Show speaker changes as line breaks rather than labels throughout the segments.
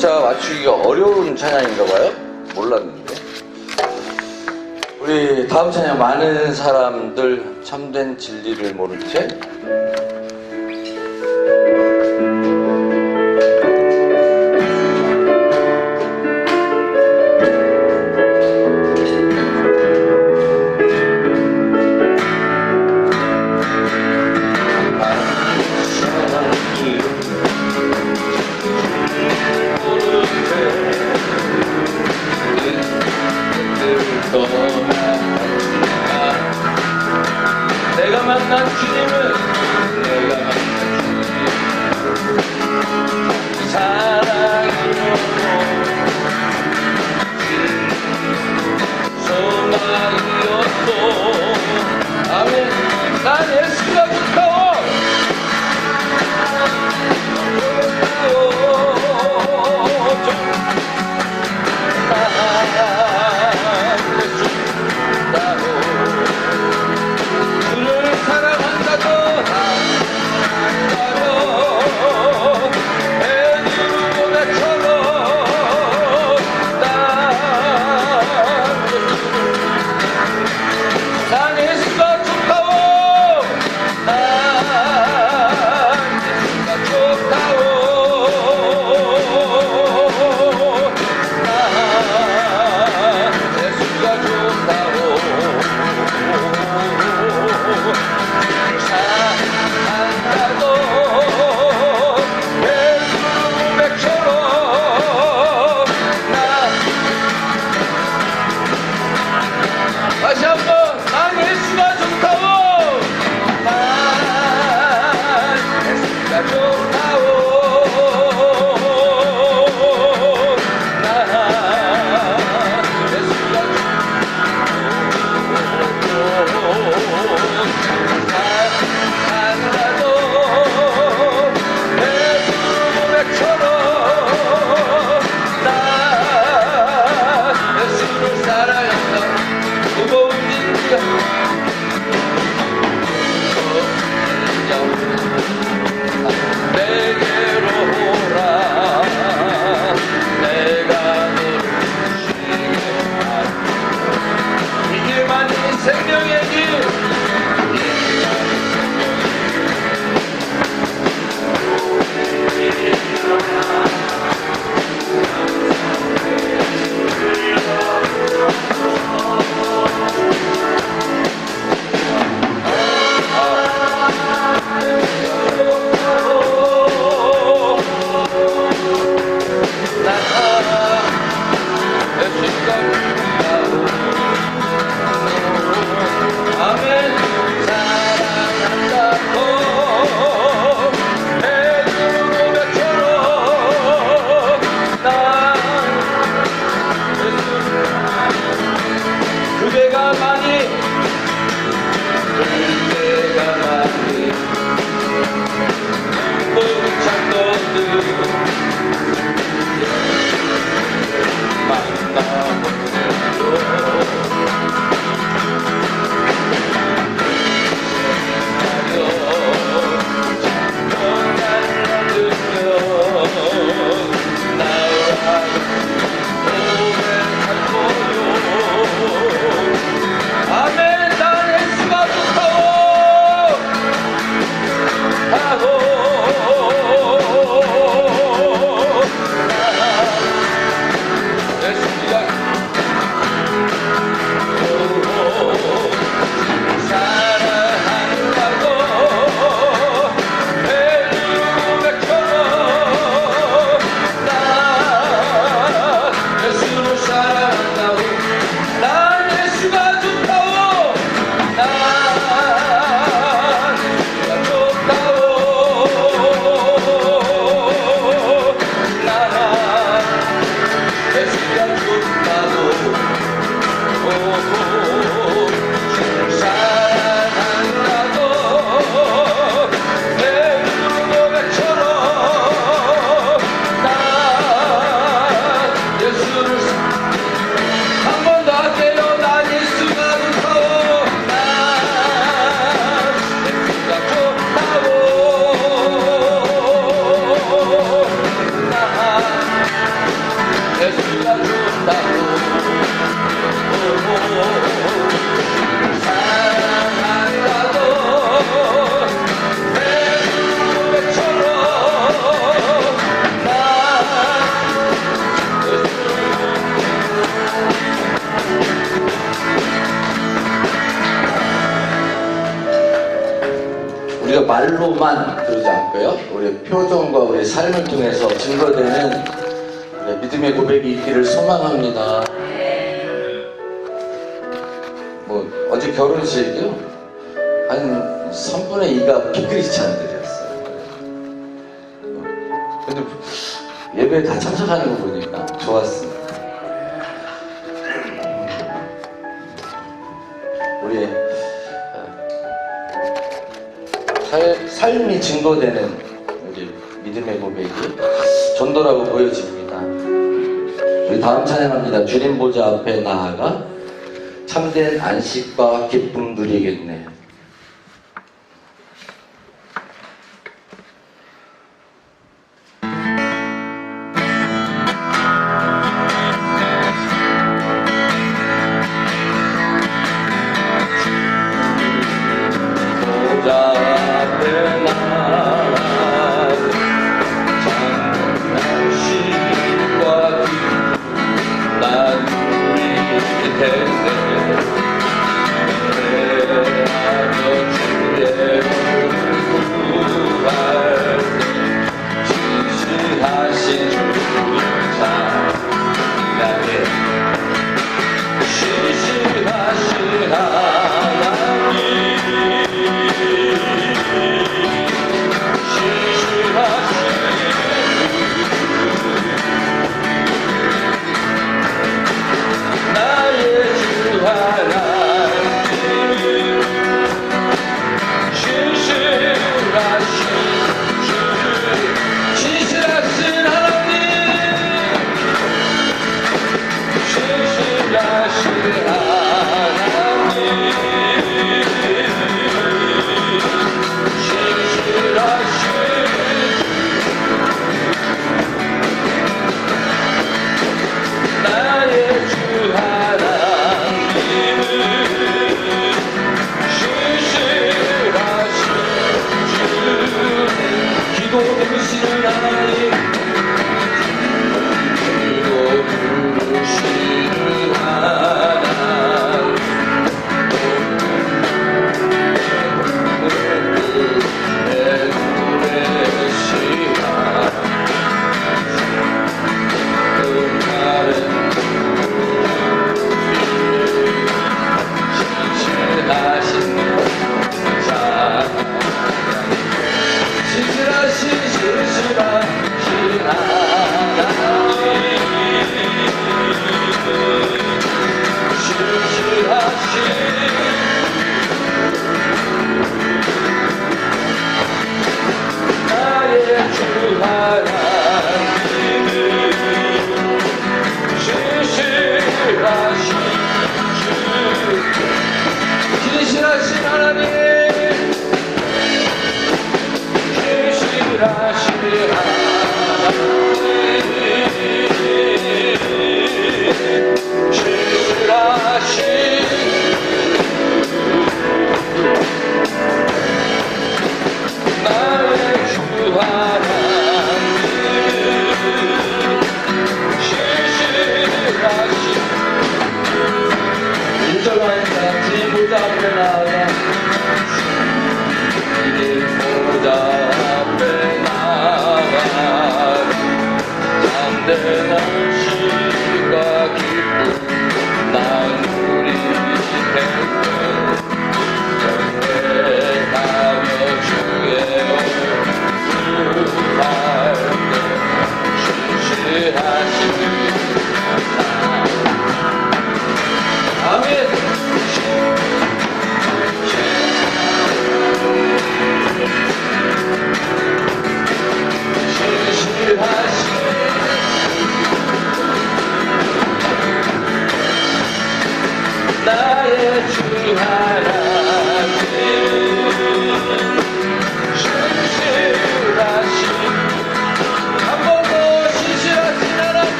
박자 맞추기가 어려운 찬양인가 봐요? 몰랐는데. 우리 다음 찬양 많은 사람들 참된 진리를 모른 채.
내가 만난 주님은
우리가 말로만 그러지 않고요. 우리 표정과 우리 삶을 통해서 증거되는 우리 믿음의 고백이 있기를 소망합니다. 뭐 어제 결혼식이요? 한 3분의 2가 피크리스찬들이었어요. 근데 예배에 다 참석하는 거 보니까 좋았습니다. 우리의 삶이 증거되는 우리 믿음의 고백이 전도라고 보여집니다. 우리 다음 찬양합니다. 주님 보좌 앞에 나아가 참된 안식과 기쁨 누리겠네.
하시는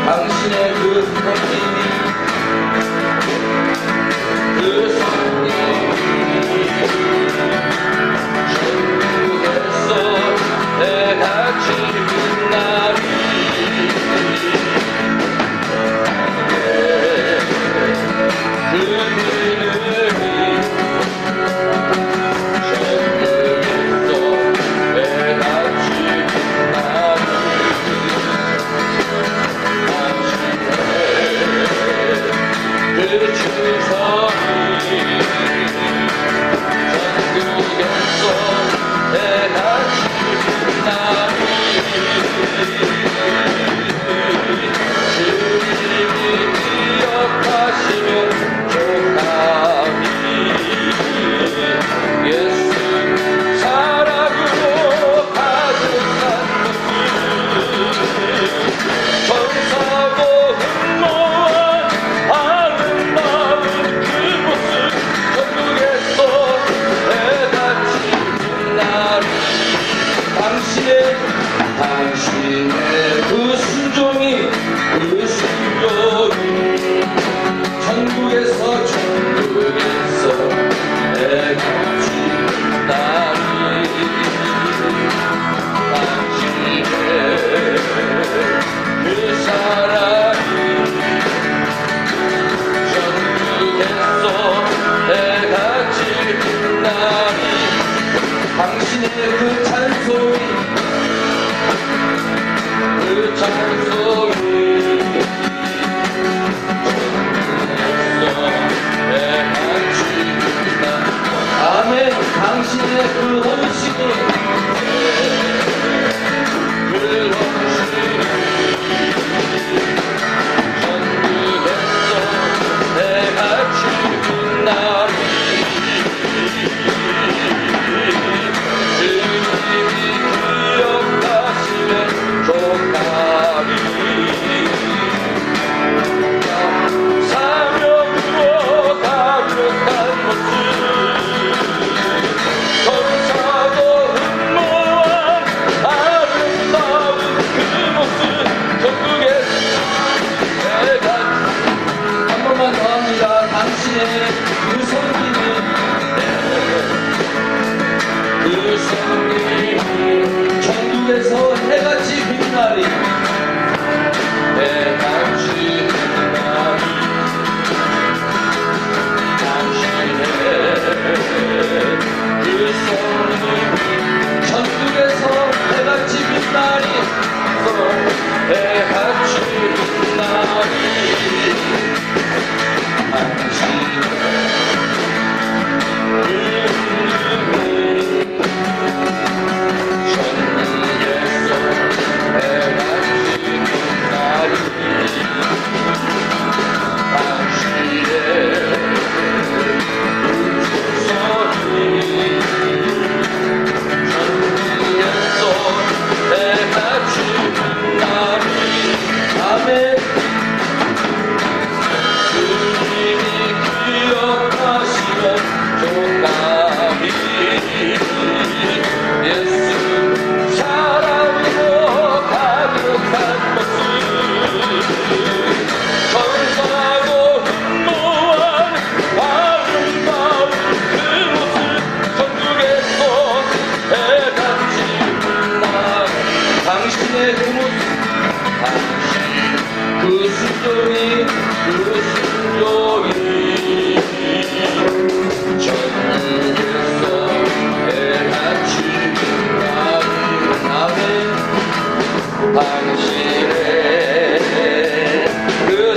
당신의 그 손길이 천국에서 해같이 빛나리 그 이름이 천국에서 해같이 빛나리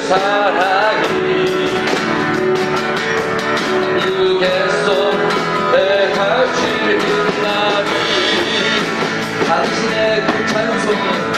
사랑이 울겠소 내가 지는 날이 당신의 그 찬송이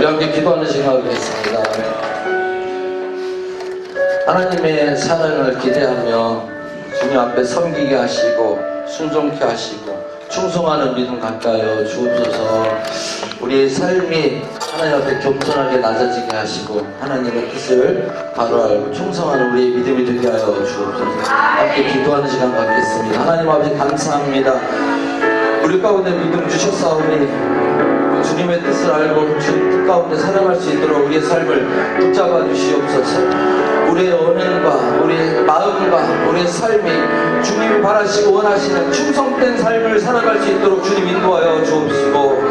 우리 함께 기도하는 시간 하겠습니다. 하나님의 사랑을 기대하며 주님 앞에 섬기게 하시고 순종케 하시고 충성하는 믿음 갖게 하여 주옵소서. 우리의 삶이 하나님 앞에 겸손하게 낮아지게 하시고 하나님의 뜻을 바로 알고 충성하는 우리의 믿음이 되게 하여 주옵소서. 함께 기도하는 시간 갖겠습니다. 하나님 아버지 감사합니다. 우리 가운데 믿음 주셨사오니 주님의 뜻을 알고 주님 뜻 가운데 살아갈 수 있도록 우리의 삶을 붙잡아 주시옵소서. 우리의 언행과 우리의 마음과 우리의 삶이 주님이 바라시고 원하시는 충성된 삶을 살아갈 수 있도록 주님 인도하여 주옵시고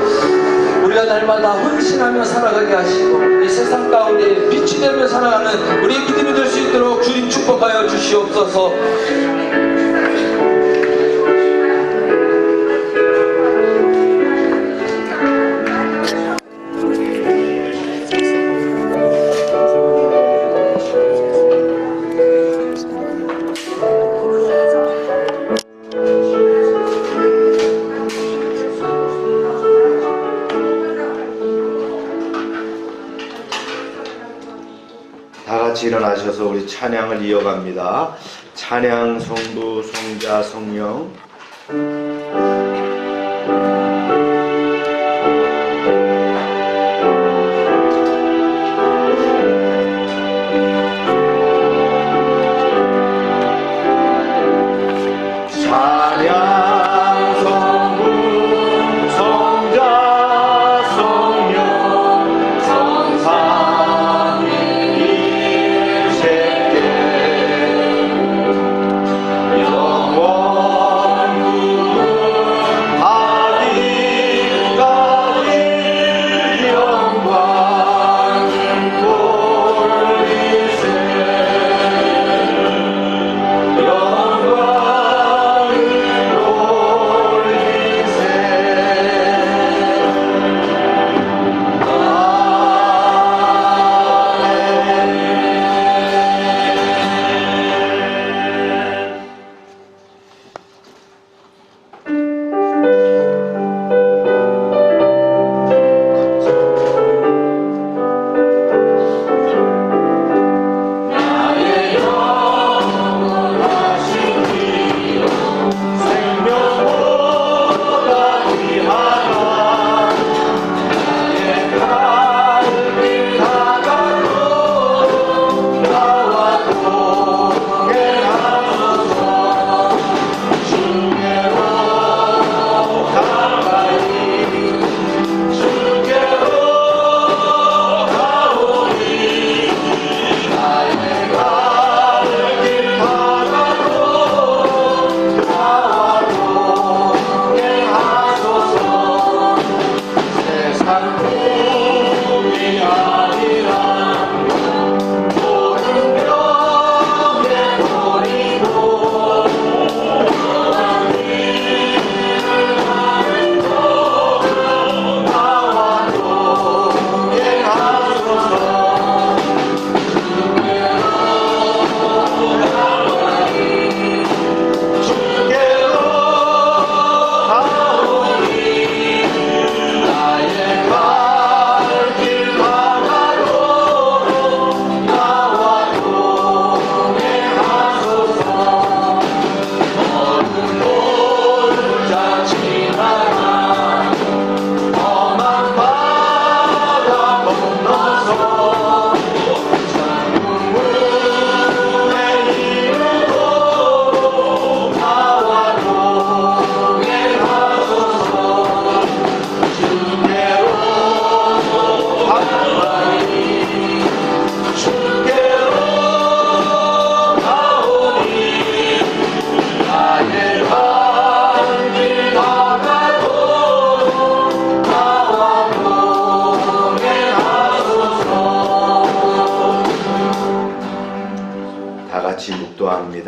우리가 날마다 헌신하며 살아가게 하시고 이 세상 가운데 빛이 되며 살아가는 우리의 믿음이 될 수 있도록 주님 축복하여 주시옵소서.
다같이 일어나셔서 우리 찬양을 이어갑니다. 찬양 성부 성자 성령.
영원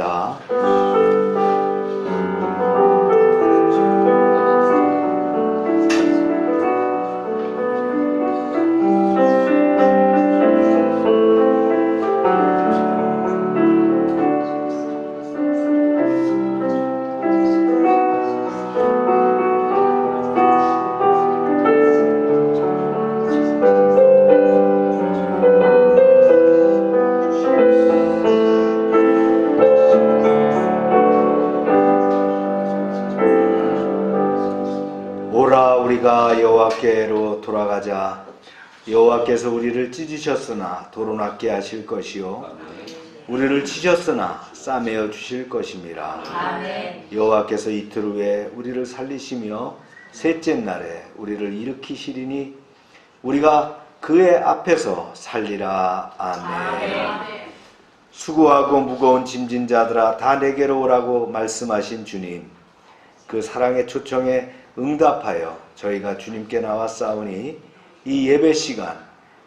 기도합니다. 오라 우리가 여호와께로 돌아가자. 여호와께서 우리를 찢으셨으나 도로낫게 하실 것이요 우리를 치셨으나 싸매어 주실 것임이라.
아멘.
여호와께서 이틀 후에 우리를 살리시며 셋째 날에 우리를 일으키시리니 우리가 그의 앞에서 살리라. 아멘. 수고하고 무거운 짐진 자들아 다 내게로 오라고 말씀하신 주님, 그 사랑의 초청에 응답하여 저희가 주님께 나왔사오니 이 예배 시간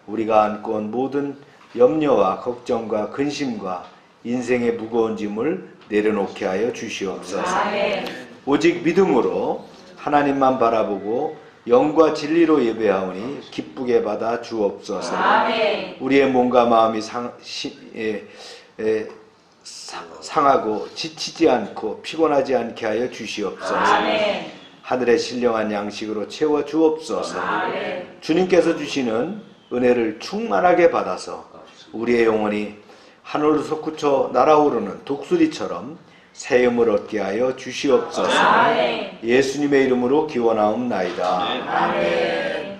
우리가 안고 온 모든 염려와 걱정과 근심과 인생의 무거운 짐을 내려놓게 하여 주시옵소서.
아멘.
오직 믿음으로 하나님만 바라보고 영과 진리로 예배하오니 기쁘게 받아 주옵소서.
아멘.
우리의 몸과 마음이 상하고 지치지 않고 피곤하지 않게 하여 주시옵소서.
아멘.
하늘의 신령한 양식으로 채워 주옵소서.
아멘.
주님께서 주시는 은혜를 충만하게 받아서 우리의 영혼이 하늘로 솟구쳐 날아오르는 독수리처럼 새 힘을 얻게 하여 주시옵소서.
아멘.
예수님의 이름으로 기원하옵나이다.
아멘.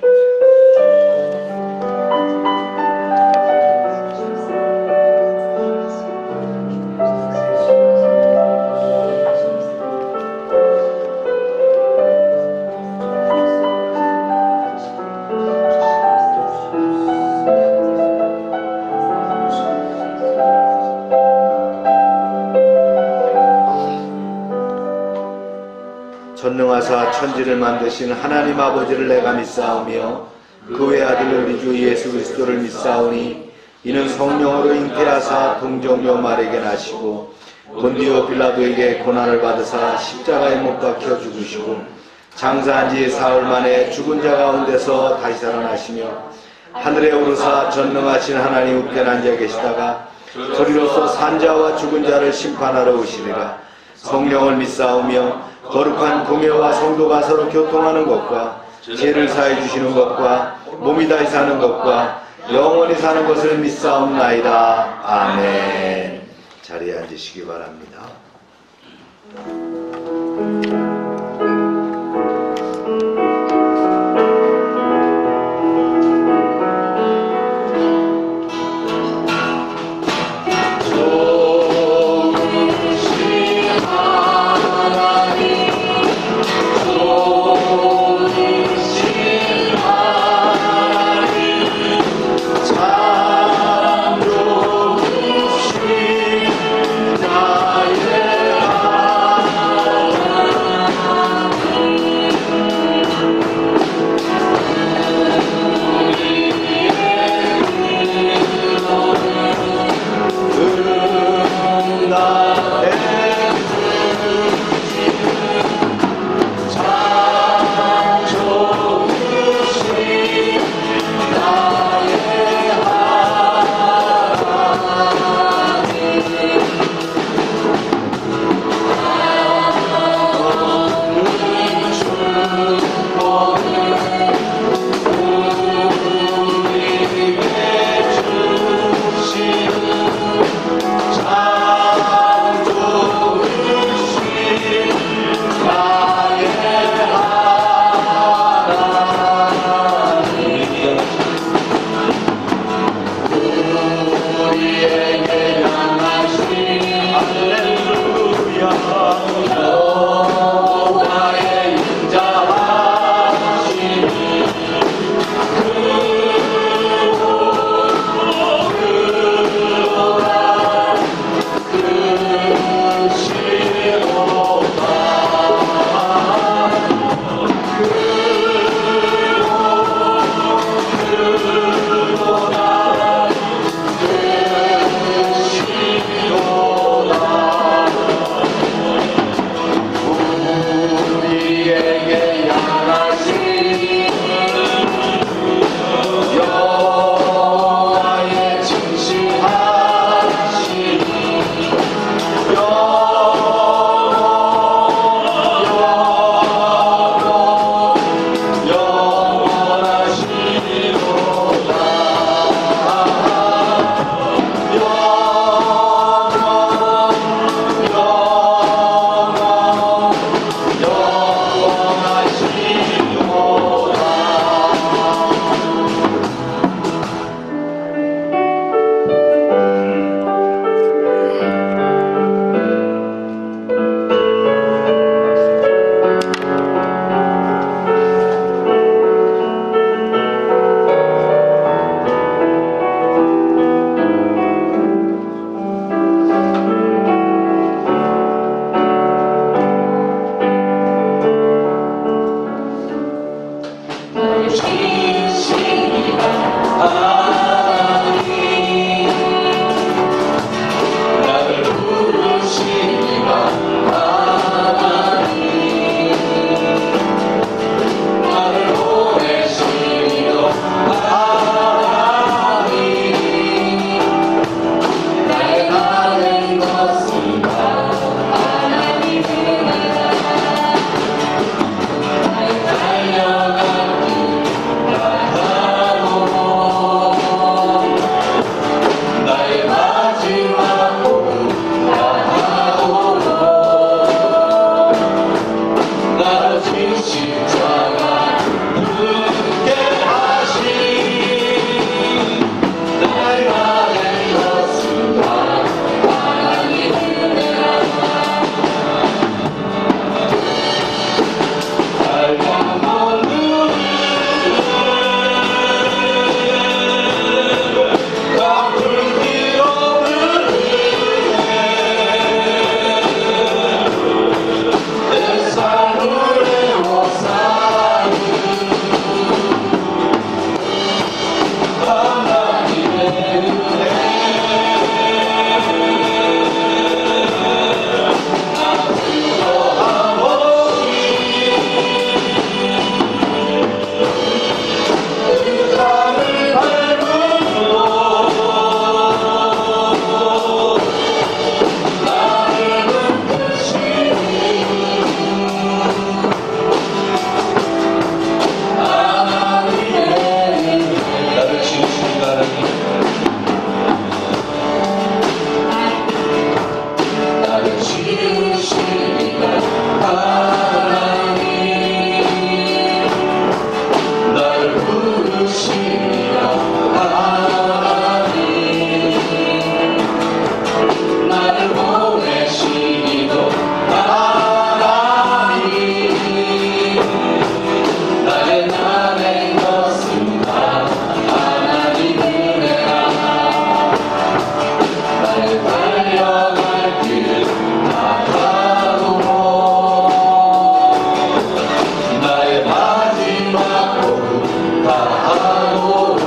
전능하사 천지를 만드신 하나님 아버지를 내가 믿사오며 그 외 아들 우리 주 예수 그리스도를 믿사오니 이는 성령으로 잉태하사 동정녀 마리에게 나시고 본디오 빌라도에게 고난을 받으사 십자가에 못 박혀 죽으시고 장사한 지 사흘 만에 죽은 자 가운데서 다시 살아나시며 하늘에 오르사 전능하신 하나님 우편에 앉아 계시다가 저리로서 산자와 죽은 자를 심판하러 오시리라. 성령을 믿사오며 거룩한 공예와 성도가 서로 교통하는 것과 죄를 사해 주시는 것과 몸이 다시 사는 것과 영원히 사는 것을 믿사옵나이다. 아멘. 자리에 앉으시기 바랍니다.
부르십니다. 하나님 나를 부르십니다. 하나님 나를 보내시기도 하나님 나의 남은 것은 다 하나님 은혜라. 나의 달려갈 길을 다 가도록 나의 마지막 호흡 다 하도록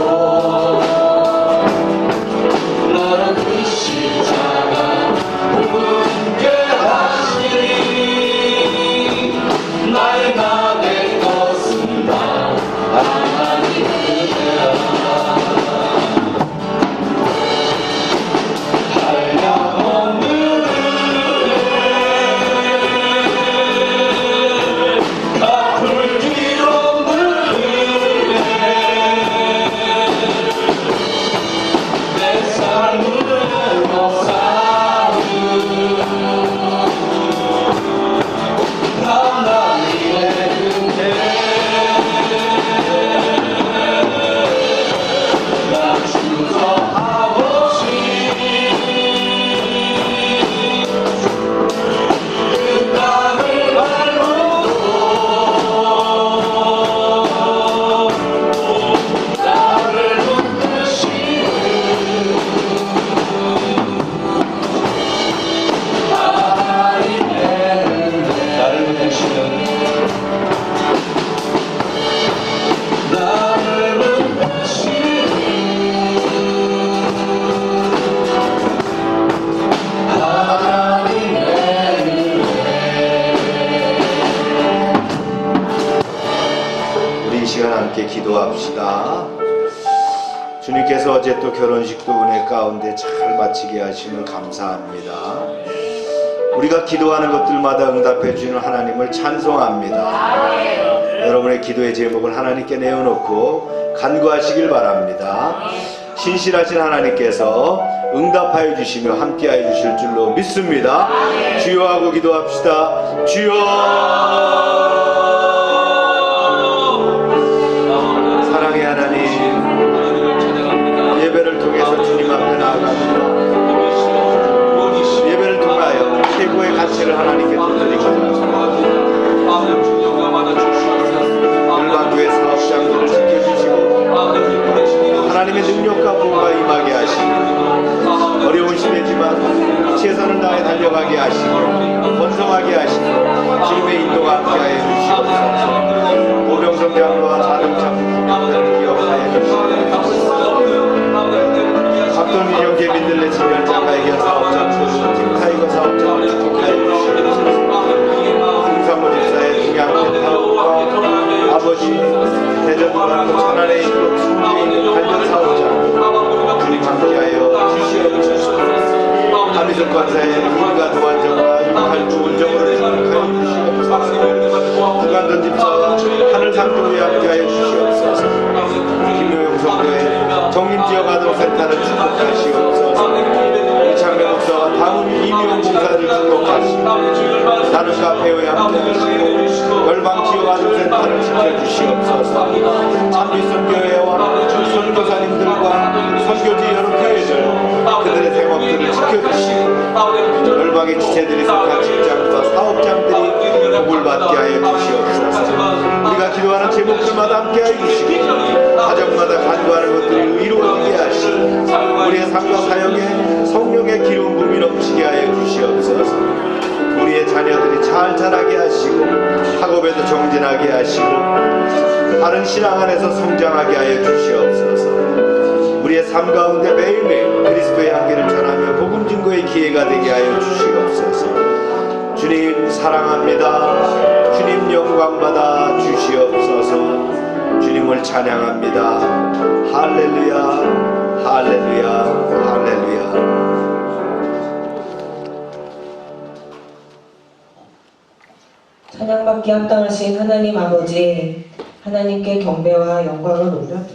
나를 그 십자가 분께 하시니 나의 나된 것은 다 하나님 은혜라. 한량없는 은혜 아플 길 없는 은혜 내 삶을 먹사는 하나님의 은혜 나 주저 아버지 그 땅을 밟고도 나를 붙드시는 하나님의 은혜 나를 붙드시는 나를 붙드시는 하나님의
우리 이 시간 함께 기도합시다. 주님께서 어제 또 결혼식도 은혜 가운데 잘 마치게 하시면 감사합니다. 우리가 기도하는 것들마다 응답해 주시는 하나님을 찬송합니다. 여러분의 기도의 제목을 하나님께 내어놓고 간구하시길 바랍니다. 신실하신 하나님께서 응답하여 주시며 함께하여 주실 줄로 믿습니다. 주여 하고 기도합시다. 주여. 사랑의 하나님, 예배를 통해서 주님 앞에 나아갑니다. 예배를 통하여 최고의 가치를 하나님께 드리고자 열방교회 사업장들을 지켜주시고 하나님의 능력과 보호가 임하게 하시고 어려운 시대지만 최선을 다해 달려가게 하시고 번성하게 하시고 주님의 인도가 함께하여 주시옵소서. 보병성 장로와 자동차 부품을 기억하여 주시옵소서. 박돈 인형 개빈들 내 진열장과 애견 사업장들 팀타이거 사업장을 축복하여 주시옵소서. 홍상무 집사의 중양대타운과 아버지 대전과 천안에 있고 충주에 있는 관련 사업장 주님 함께하여 주시옵소서. 하미숙 권사의 인가 도안정과 육할주 운정으로 축복하여 주시옵소서. 부간돈 집사와 하늘상도에 함께하여 주시옵소서. 김효영 성도의 정림지역 아동센터를 축복하시옵소서. 이창명 목사와 다문 이미용 목사를 축복하시고 다른 카페에 함께하시고 열방지역 아동센터를 지켜주시옵소서. 참미선교회와 선교사님들과 선교지 여러 교회들 그들의 생업들을 지켜주시고 열방의 지체들이 속한 직장과 사업장들이 복을 받게 하여 주시옵소서. 우리가 기도하는 제목들마다 함께 하여 주시고 가정마다 간구하는 것들이 이루어지게 하시고 우리의 삶과 사역에 성령의 기름 부음이 넘치게 하여 주시옵소서. 우리의 자녀들이 잘 자라게 하시고 학업에도 정진하게 하시고 바른 신앙 안에서 성장하게 하여 주시옵소서. 우리의 삶 가운데 매일매일 그리스도의 향기를 전하며 복음 증거의 기회가 되게 하여 주시옵소서. 주님 사랑합니다. 주님 영광받아 주시옵소서. 주님을 찬양합니다. 할렐루야 할렐루야 할렐루야.
찬양받기 합당하신 하나님 아버지, 하나님께 경배와 영광을 올려드립니다.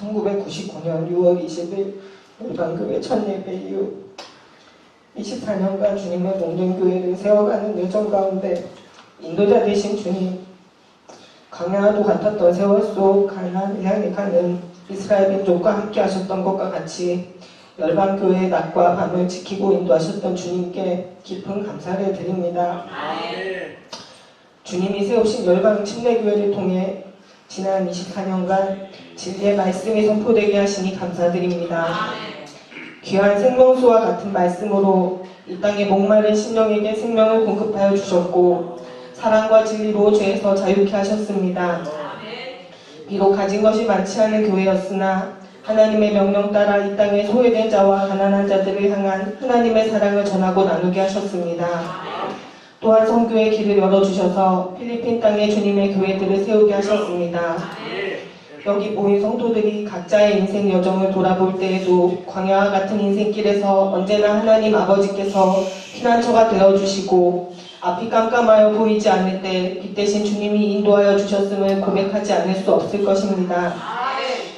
1999년 6월 20일 열방교회 첫 예배 이후 24년간 주님의 몸된 교회를 세워가는 여정 가운데 인도자 되신 주님, 광야도 같았던 세월 속 가나안을 향해 가는 이스라엘 민족과 함께 하셨던 것과 같이 열방교회의 낮과 밤을 지키고 인도하셨던 주님께 깊은 감사를 드립니다. 주님이 세우신 열방 침례교회를 통해 지난 24년간 진리의 말씀이 선포되게 하시니 감사드립니다. 귀한 생명수와 같은 말씀으로 이 땅의 목마른 심령에게 생명을 공급하여 주셨고 사랑과 진리로 죄에서 자유케 하셨습니다. 비록 가진 것이 많지 않은 교회였으나 하나님의 명령 따라 이 땅에 소외된 자와 가난한 자들을 향한 하나님의 사랑을 전하고 나누게 하셨습니다. 또한 선교의 길을 열어주셔서 필리핀 땅에 주님의 교회들을 세우게 하셨습니다. 여기 모인 성도들이 각자의 인생 여정을 돌아볼 때에도 광야와 같은 인생길에서 언제나 하나님 아버지께서 피난처가 되어주시고 앞이 깜깜하여 보이지 않을 때 빛 대신 주님이 인도하여 주셨음을 고백하지 않을 수 없을 것입니다.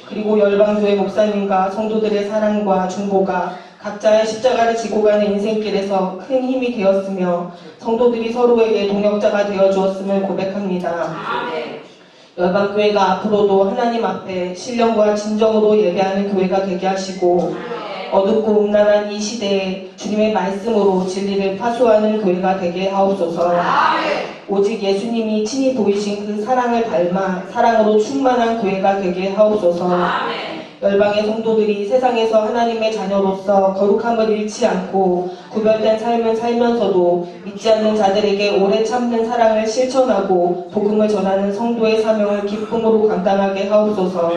그리고 열방교회 목사님과 성도들의 사랑과 중보가 각자의 십자가를 지고 가는 인생길에서 큰 힘이 되었으며 성도들이 서로에게 동역자가 되어 주었음을 고백합니다. 열방교회가 앞으로도 하나님 앞에 신령과 진정으로 예배하는 교회가 되게 하시고 어둡고 음란한 이 시대에 주님의 말씀으로 진리를 파수하는 교회가 되게 하옵소서. 오직 예수님이 친히 보이신 그 사랑을 닮아 사랑으로 충만한 교회가 되게 하옵소서. 열방의 성도들이 세상에서 하나님의 자녀로서 거룩함을 잃지 않고 구별된 삶을 살면서도 믿지 않는 자들에게 오래 참는 사랑을 실천하고 복음을 전하는 성도의 사명을 기쁨으로 감당하게 하옵소서.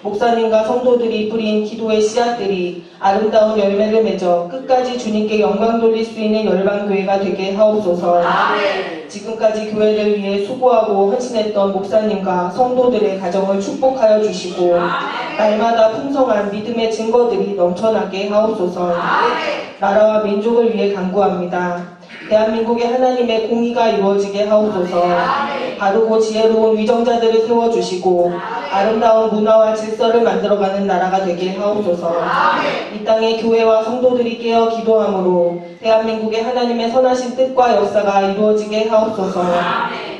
목사님과 성도들이 뿌린 기도의 씨앗들이 아름다운 열매를 맺어 끝까지 주님께 영광 돌릴 수 있는 열방교회가 되게 하옵소서. 지금까지 교회를 위해 수고하고 헌신했던 목사님과 성도들의 가정을 축복하여 주시고 날마다 풍성한 믿음의 증거들이 넘쳐나게 하옵소서. 나라와 민족을 위해 간구합니다. 대한민국의 하나님의 공의가 이루어지게 하옵소서. 바르고 지혜로운 위정자들을 세워주시고 아름다운 문화와 질서를 만들어가는 나라가 되게 하옵소서. 이 땅의 교회와 성도들이 깨어 기도함으로 대한민국의 하나님의 선하신 뜻과 역사가 이루어지게 하옵소서.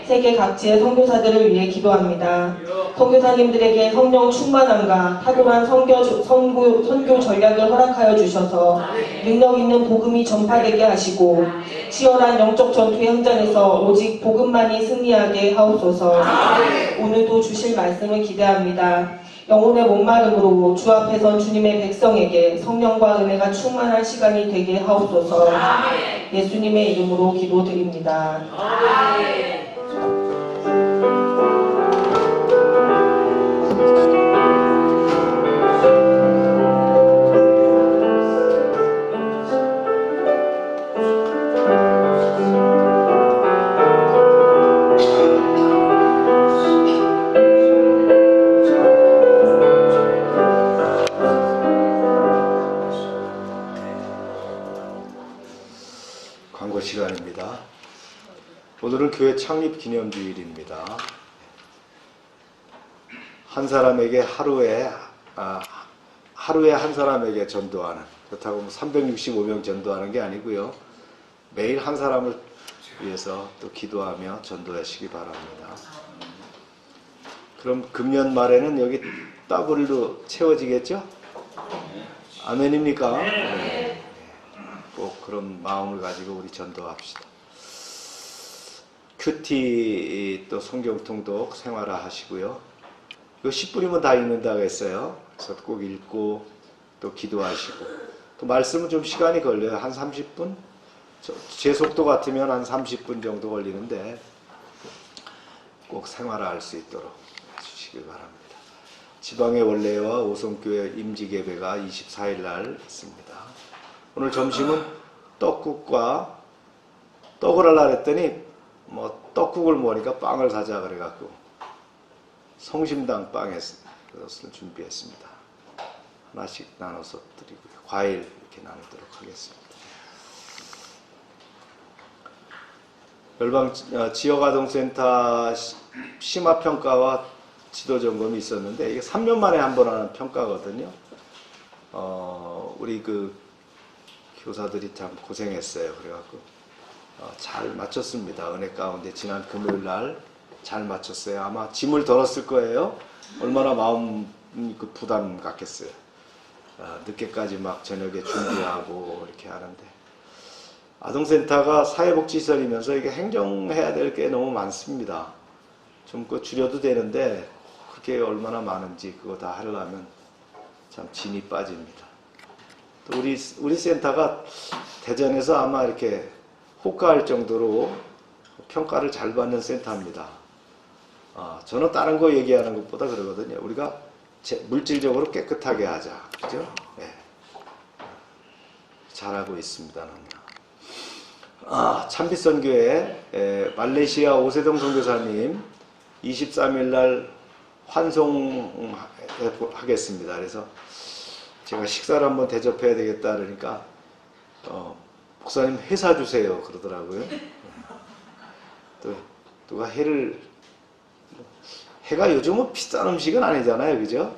세계 각지의 선교사들을 위해 기도합니다. 선교사님들에게 성령 충만함과 탁월한 선교 전략을 허락하여 주셔서 능력 있는 복음이 전파되게 하시고 치열한 영적 전투 현장에서 오직 복음만이 승리하게 하옵소서. 오늘도 주실 말씀을 기대합니다. 영혼의 목마름으로 주 앞에 선 주님의 백성에게 성령과 은혜가 충만한 시간이 되게 하옵소서. 예수님의 이름으로 기도드립니다.
광고 시간입니다. 오늘은 교회 창립 기념주일입니다. 한 사람에게 하루에 한 사람에게 전도하는, 그렇다고 365명 전도하는 게 아니고요. 매일 한 사람을 위해서 또 기도하며 전도하시기 바랍니다. 그럼 금년 말에는 여기 따블로 채워지겠죠? 아멘입니까? 네. 꼭 그런 마음을 가지고 우리 전도합시다. 큐티 또 성경통독 생활화 하시고요. 이거 10분이면 다 읽는다고 했어요. 그래서 꼭 읽고 또 기도하시고, 또 말씀은 좀 시간이 걸려요. 한 30분? 제 속도 같으면 한 30분 정도 걸리는데 꼭 생활화할 수 있도록 해주시기 바랍니다. 지방의 원례와 오성교회 임직예배가 24일 날 있습니다. 오늘 점심은 떡국과 떡을 하려고 했더니 떡국을 먹으니까 빵을 사자 그래갖고 성심당 빵에서 그것을 준비했습니다. 하나씩 나눠서 드리고요. 과일 이렇게 나누도록 하겠습니다. 열방 지역아동센터 심화평가와 지도 점검이 있었는데 이게 3년 만에 한 번 하는 평가거든요. 우리 그 교사들이 참 고생했어요. 그래갖고 잘 마쳤습니다. 은혜 가운데 지난 금요일 날 잘 마쳤어요. 아마 짐을 덜었을 거예요. 얼마나 마음 그 부담 갖겠어요. 늦게까지 막 저녁에 준비하고 이렇게 하는데 아동센터가 사회복지시설이면서 이게 행정해야 될 게 너무 많습니다. 좀 그 줄여도 되는데 그게 얼마나 많은지 그거 다 하려면 참 진이 빠집니다. 또 우리 센터가 대전에서 아마 이렇게 호가할 정도로 평가를 잘 받는 센터입니다. 저는 다른 거 얘기하는 것보다 그러거든요. 우리가 물질적으로 깨끗하게 하자. 그죠? 네. 잘하고 있습니다. 참빛선교회 말레이시아 오세동 선교사님 23일 날 환송하겠습니다. 그래서 제가 식사를 한번 대접해야 되겠다 그러니까 목사님 회사 주세요 그러더라고요. 또 누가 해가 요즘은 비싼 음식은 아니잖아요, 그죠?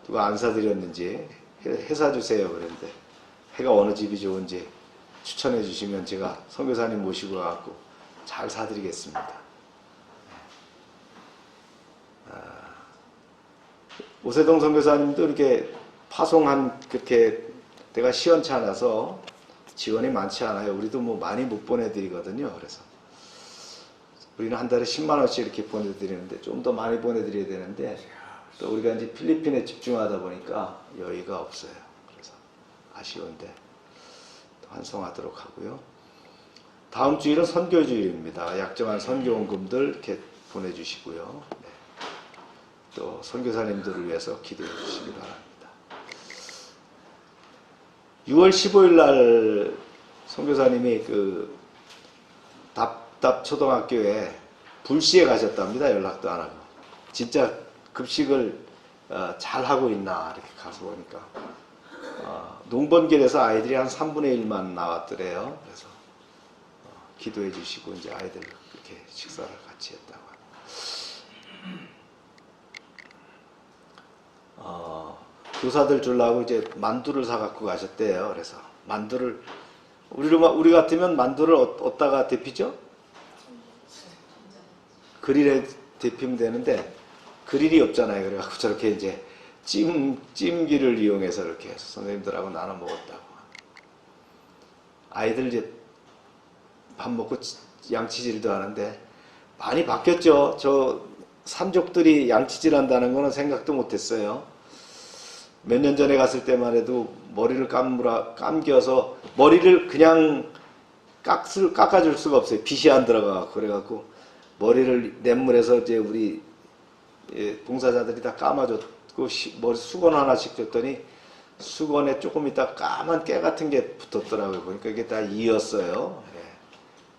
누가 안 사드렸는지 해 사주세요 그랬는데 해가 어느 집이 좋은지 추천해 주시면 제가 선교사님 모시고 와갖고 잘 사드리겠습니다. 오세동 선교사님도 이렇게 파송한 그렇게 때가 시원치 않아서 지원이 많지 않아요. 우리도 뭐 많이 못 보내드리거든요. 그래서 우리는 한 달에 10만 원씩 이렇게 보내드리는데 좀 더 많이 보내드려야 되는데 또 우리가 이제 필리핀에 집중하다 보니까 여유가 없어요. 그래서 아쉬운데 환송하도록 하고요. 다음 주일은 선교주일입니다. 약정한 선교원금들 이렇게 보내주시고요. 네. 또 선교사님들을 위해서 기도해 주시기 바랍니다. 6월 15일 날 선교사님이 그 답초등학교에 불시에 가셨답니다. 연락도 안 하고. 진짜 급식을 잘 하고 있나 이렇게 가서 보니까 농번길에서 아이들이 한 3분의 1만 나왔더래요. 그래서 기도해 주시고 이제 아이들 이렇게 식사를 같이 했다고 합니다. 교사들 주려고 이제 만두를 사갖고 가셨대요. 그래서 만두를 우리 같으면 만두를 어디다가 데피죠? 그릴에 데피면 되는데 그릴이 없잖아요. 그래갖고 저렇게 이제 찜기를 이용해서 이렇게 해서 선생님들하고 나눠 먹었다고. 아이들 이제 밥 먹고 양치질도 하는데 많이 바뀌었죠. 저 삼족들이 양치질한다는 거는 생각도 못했어요. 몇 년 전에 갔을 때만 해도 머리를 감겨서 머리를 그냥 깎아줄 수가 없어요. 빗이 안 들어가. 그래갖고 머리를 냇물에서 이제 우리 봉사자들이 다 감아줬고 머리 수건 하나씩 줬더니 수건에 조금 있다 까만 깨 같은 게 붙었더라고요. 보니까 이게 다 이었어요.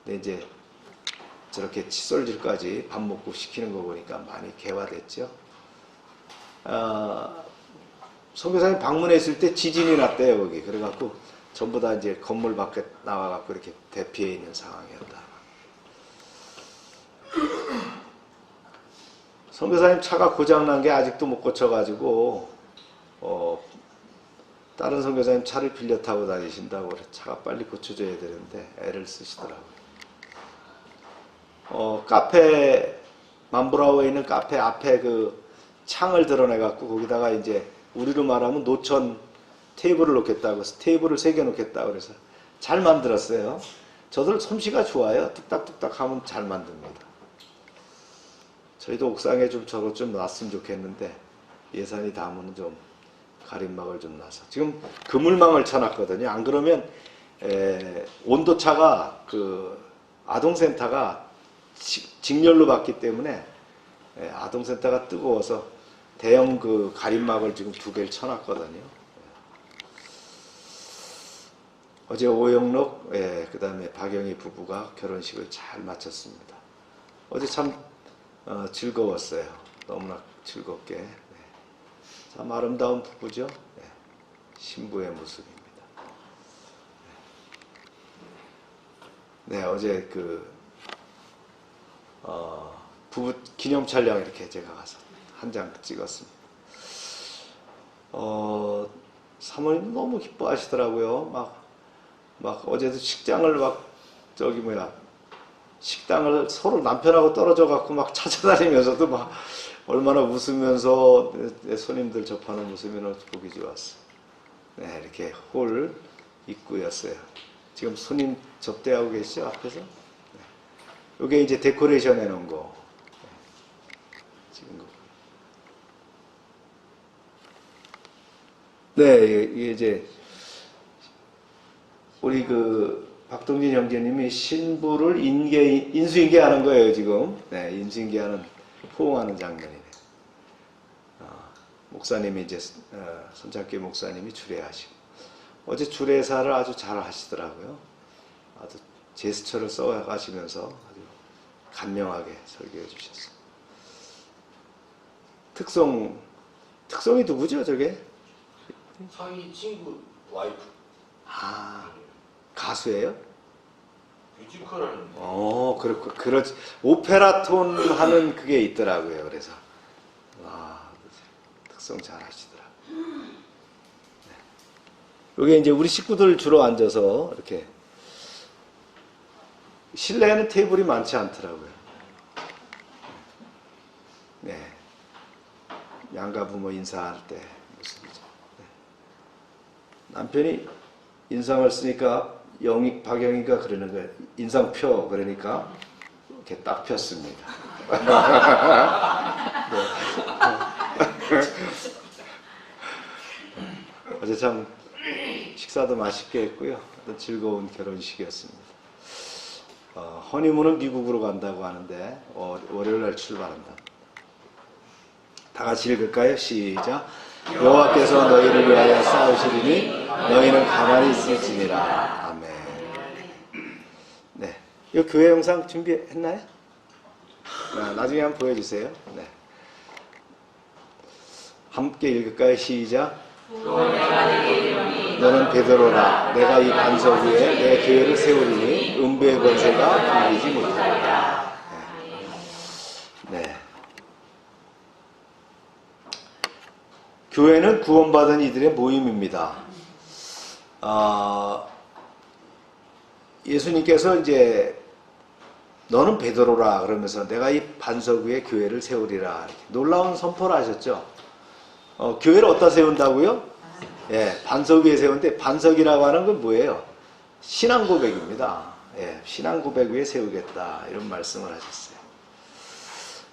근데 이제 저렇게 칫솔질까지 밥 먹고 시키는 거 보니까 많이 개화됐죠. 선교사님 방문했을 때 지진이 났대요, 거기. 그래갖고 전부 다 이제 건물 밖에 나와갖고 이렇게 대피해 있는 상황이었다. 선교사님 차가 고장난 게 아직도 못 고쳐가지고, 다른 선교사님 차를 빌려 타고 다니신다고 그래. 차가 빨리 고쳐줘야 되는데 애를 쓰시더라고요. 카페, 만브라우에 있는 카페 앞에 그 창을 드러내갖고 거기다가 이제 우리로 말하면 노천 테이블을 놓겠다고 해서 테이블을 3개 놓겠다고 그래서 잘 만들었어요. 저들 솜씨가 좋아요. 뚝딱뚝딱 하면 잘 만듭니다. 저희도 옥상에 좀 저것 좀 놨으면 좋겠는데 예산이 닿으면 좀 가림막을 좀 놔서 지금 그물망을 쳐놨거든요. 안 그러면 온도차가 그 아동센터가 직렬로 받기 때문에 아동센터가 뜨거워서 대형 그 가림막을 지금 2개를 쳐놨거든요. 어제 오영록, 그 다음에 박영희 부부가 결혼식을 잘 마쳤습니다. 어제 참 즐거웠어요. 너무나 즐겁게. 네. 참 아름다운 부부죠. 네. 신부의 모습입니다. 네, 어제 그 부부 기념 촬영 이렇게 제가 가서 한 장 찍었습니다. 사모님 너무 기뻐하시더라고요. 막 어제도 식장을 식당을 서로 남편하고 떨어져 갖고 막 찾아다니면서도 막 얼마나 웃으면서 내 손님들 접하는 모습이 너무 보기 좋았어. 네, 이렇게 홀 입구였어요. 지금 손님 접대하고 계시죠, 앞에서? 네. 이게 이제 데코레이션 해놓은 거. 네, 이게 이제 우리 박동진 형제님이 신부를 인수인계하는 거예요, 지금. 네, 인수인계하는, 포옹하는 장면이네요. 목사님이 이제, 손창교 목사님이 주례하시고. 어제 주례사를 아주 잘 하시더라고요. 아주 제스처를 써가시면서 아주 간명하게 설교해 주셨어요. 특성이 누구죠, 저게?
사위 친구 와이프.
가수예요?
뮤지컬 하는.
그렇지. 오페라톤 하는 그게 있더라고요. 그래서 특성 잘 하시더라. 네. 여기 이제 우리 식구들 주로 앉아서 이렇게 실내에는 테이블이 많지 않더라고요. 네. 양가 부모 인사할 때 모습이죠. 네. 남편이 인상을 쓰니까 박영희가 그러는 거예요. 인상 펴. 그러니까 이렇게 딱 폈습니다. 네. 어제 참 식사도 맛있게 했고요. 즐거운 결혼식이었습니다. 허니문은 미국으로 간다고 하는데 월요일 날 출발한다. 다 같이 읽을까요? 시작. 여호와께서 너희를 위하여 싸우시리니 너희는 가만히 있을지니라. 아멘. 네, 이 교회 영상 준비했나요? 나중에 한번 보여주세요. 네. 함께 읽을까요? 시작. 너는 베드로라. 내가 이 반석 위에 내 교회를 세우리니 음부의 권세가 이기지 못하리라. 네. 교회는 구원받은 이들의 모임입니다. 예수님께서 이제 너는 베드로라 그러면서 내가 이 반석 위에 교회를 세우리라 이렇게 놀라운 선포를 하셨죠. 교회를 어디다 세운다고요? 예, 반석 위에 세우는데 반석이라고 하는 건 뭐예요? 신앙 고백입니다. 예, 신앙 고백 위에 세우겠다 이런 말씀을 하셨어요.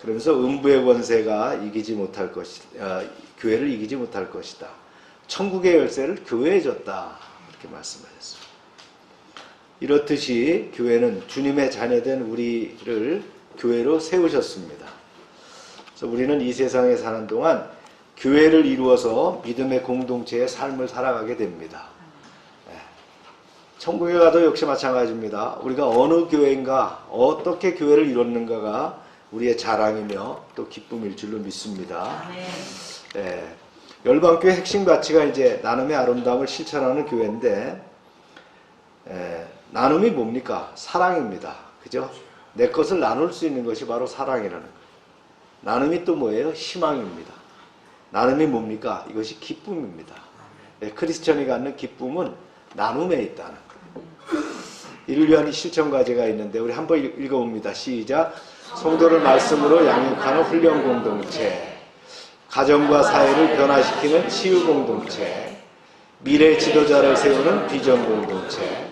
그러면서 음부의 권세가 이기지 못할 것이다. 교회를 이기지 못할 것이다. 천국의 열쇠를 교회에 줬다. 이렇게 말씀하셨습니다. 이렇듯이 교회는 주님의 자녀된 우리를 교회로 세우셨습니다. 그래서 우리는 이 세상에 사는 동안 교회를 이루어서 믿음의 공동체의 삶을 살아가게 됩니다. 천국에 가도 역시 마찬가지입니다. 우리가 어느 교회인가, 어떻게 교회를 이뤘는가가 우리의 자랑이며 또 기쁨일 줄로 믿습니다. 열방교회 핵심 가치가 이제 나눔의 아름다움을 실천하는 교회인데, 나눔이 뭡니까? 사랑입니다. 그죠? 내 것을 나눌 수 있는 것이 바로 사랑이라는 거예요. 나눔이 또 뭐예요? 희망입니다. 나눔이 뭡니까? 이것이 기쁨입니다. 크리스천이 갖는 기쁨은 나눔에 있다는 거예요. 이를 위한 실천 과제가 있는데 우리 한번 읽어봅니다. 시작. 성도를 말씀으로 양육하는 훈련 공동체, 가정과 사회를 변화시키는 치유 공동체, 미래 지도자를 세우는 비전 공동체,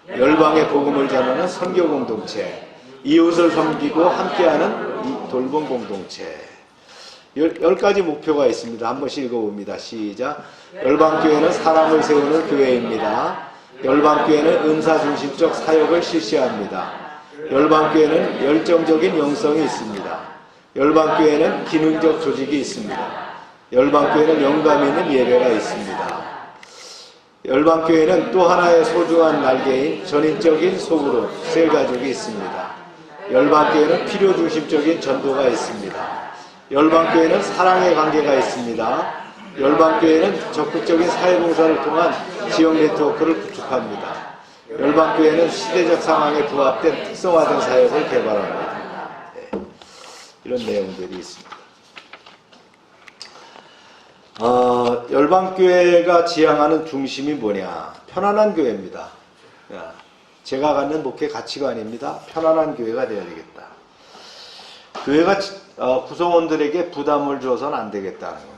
열방의 복음을 전하는 선교 공동체, 이웃을 섬기고 함께하는 돌봄 공동체. 10가지 목표가 있습니다. 한 번씩 읽어봅니다. 시작. 열방교회는 사람을 세우는 교회입니다. 열방교회는 은사중심적 사역을 실시합니다. 열방교회는 열정적인 영성이 있습니다. 열방교회는 기능적 조직이 있습니다. 열방교회는 영감 있는 예배가 있습니다. 열방교회는 또 하나의 소중한 날개인 전인적인 소그룹, 셀가족이 있습니다. 열방교회는 필요중심적인 전도가 있습니다. 열방교회는 사랑의 관계가 있습니다. 열방교회는 적극적인 사회봉사를 통한 지역 네트워크를 구축합니다. 열방교회는 시대적 상황에 부합된 특성화된 사역을 개발합니다. 이런 내용들이 있습니다. 열방교회가 지향하는 중심이 뭐냐? 편안한 교회입니다. 제가 갖는 목회 가치관입니다. 편안한 교회가 되어야 되겠다. 교회가 구성원들에게 부담을 줘서는 안 되겠다는 겁니다.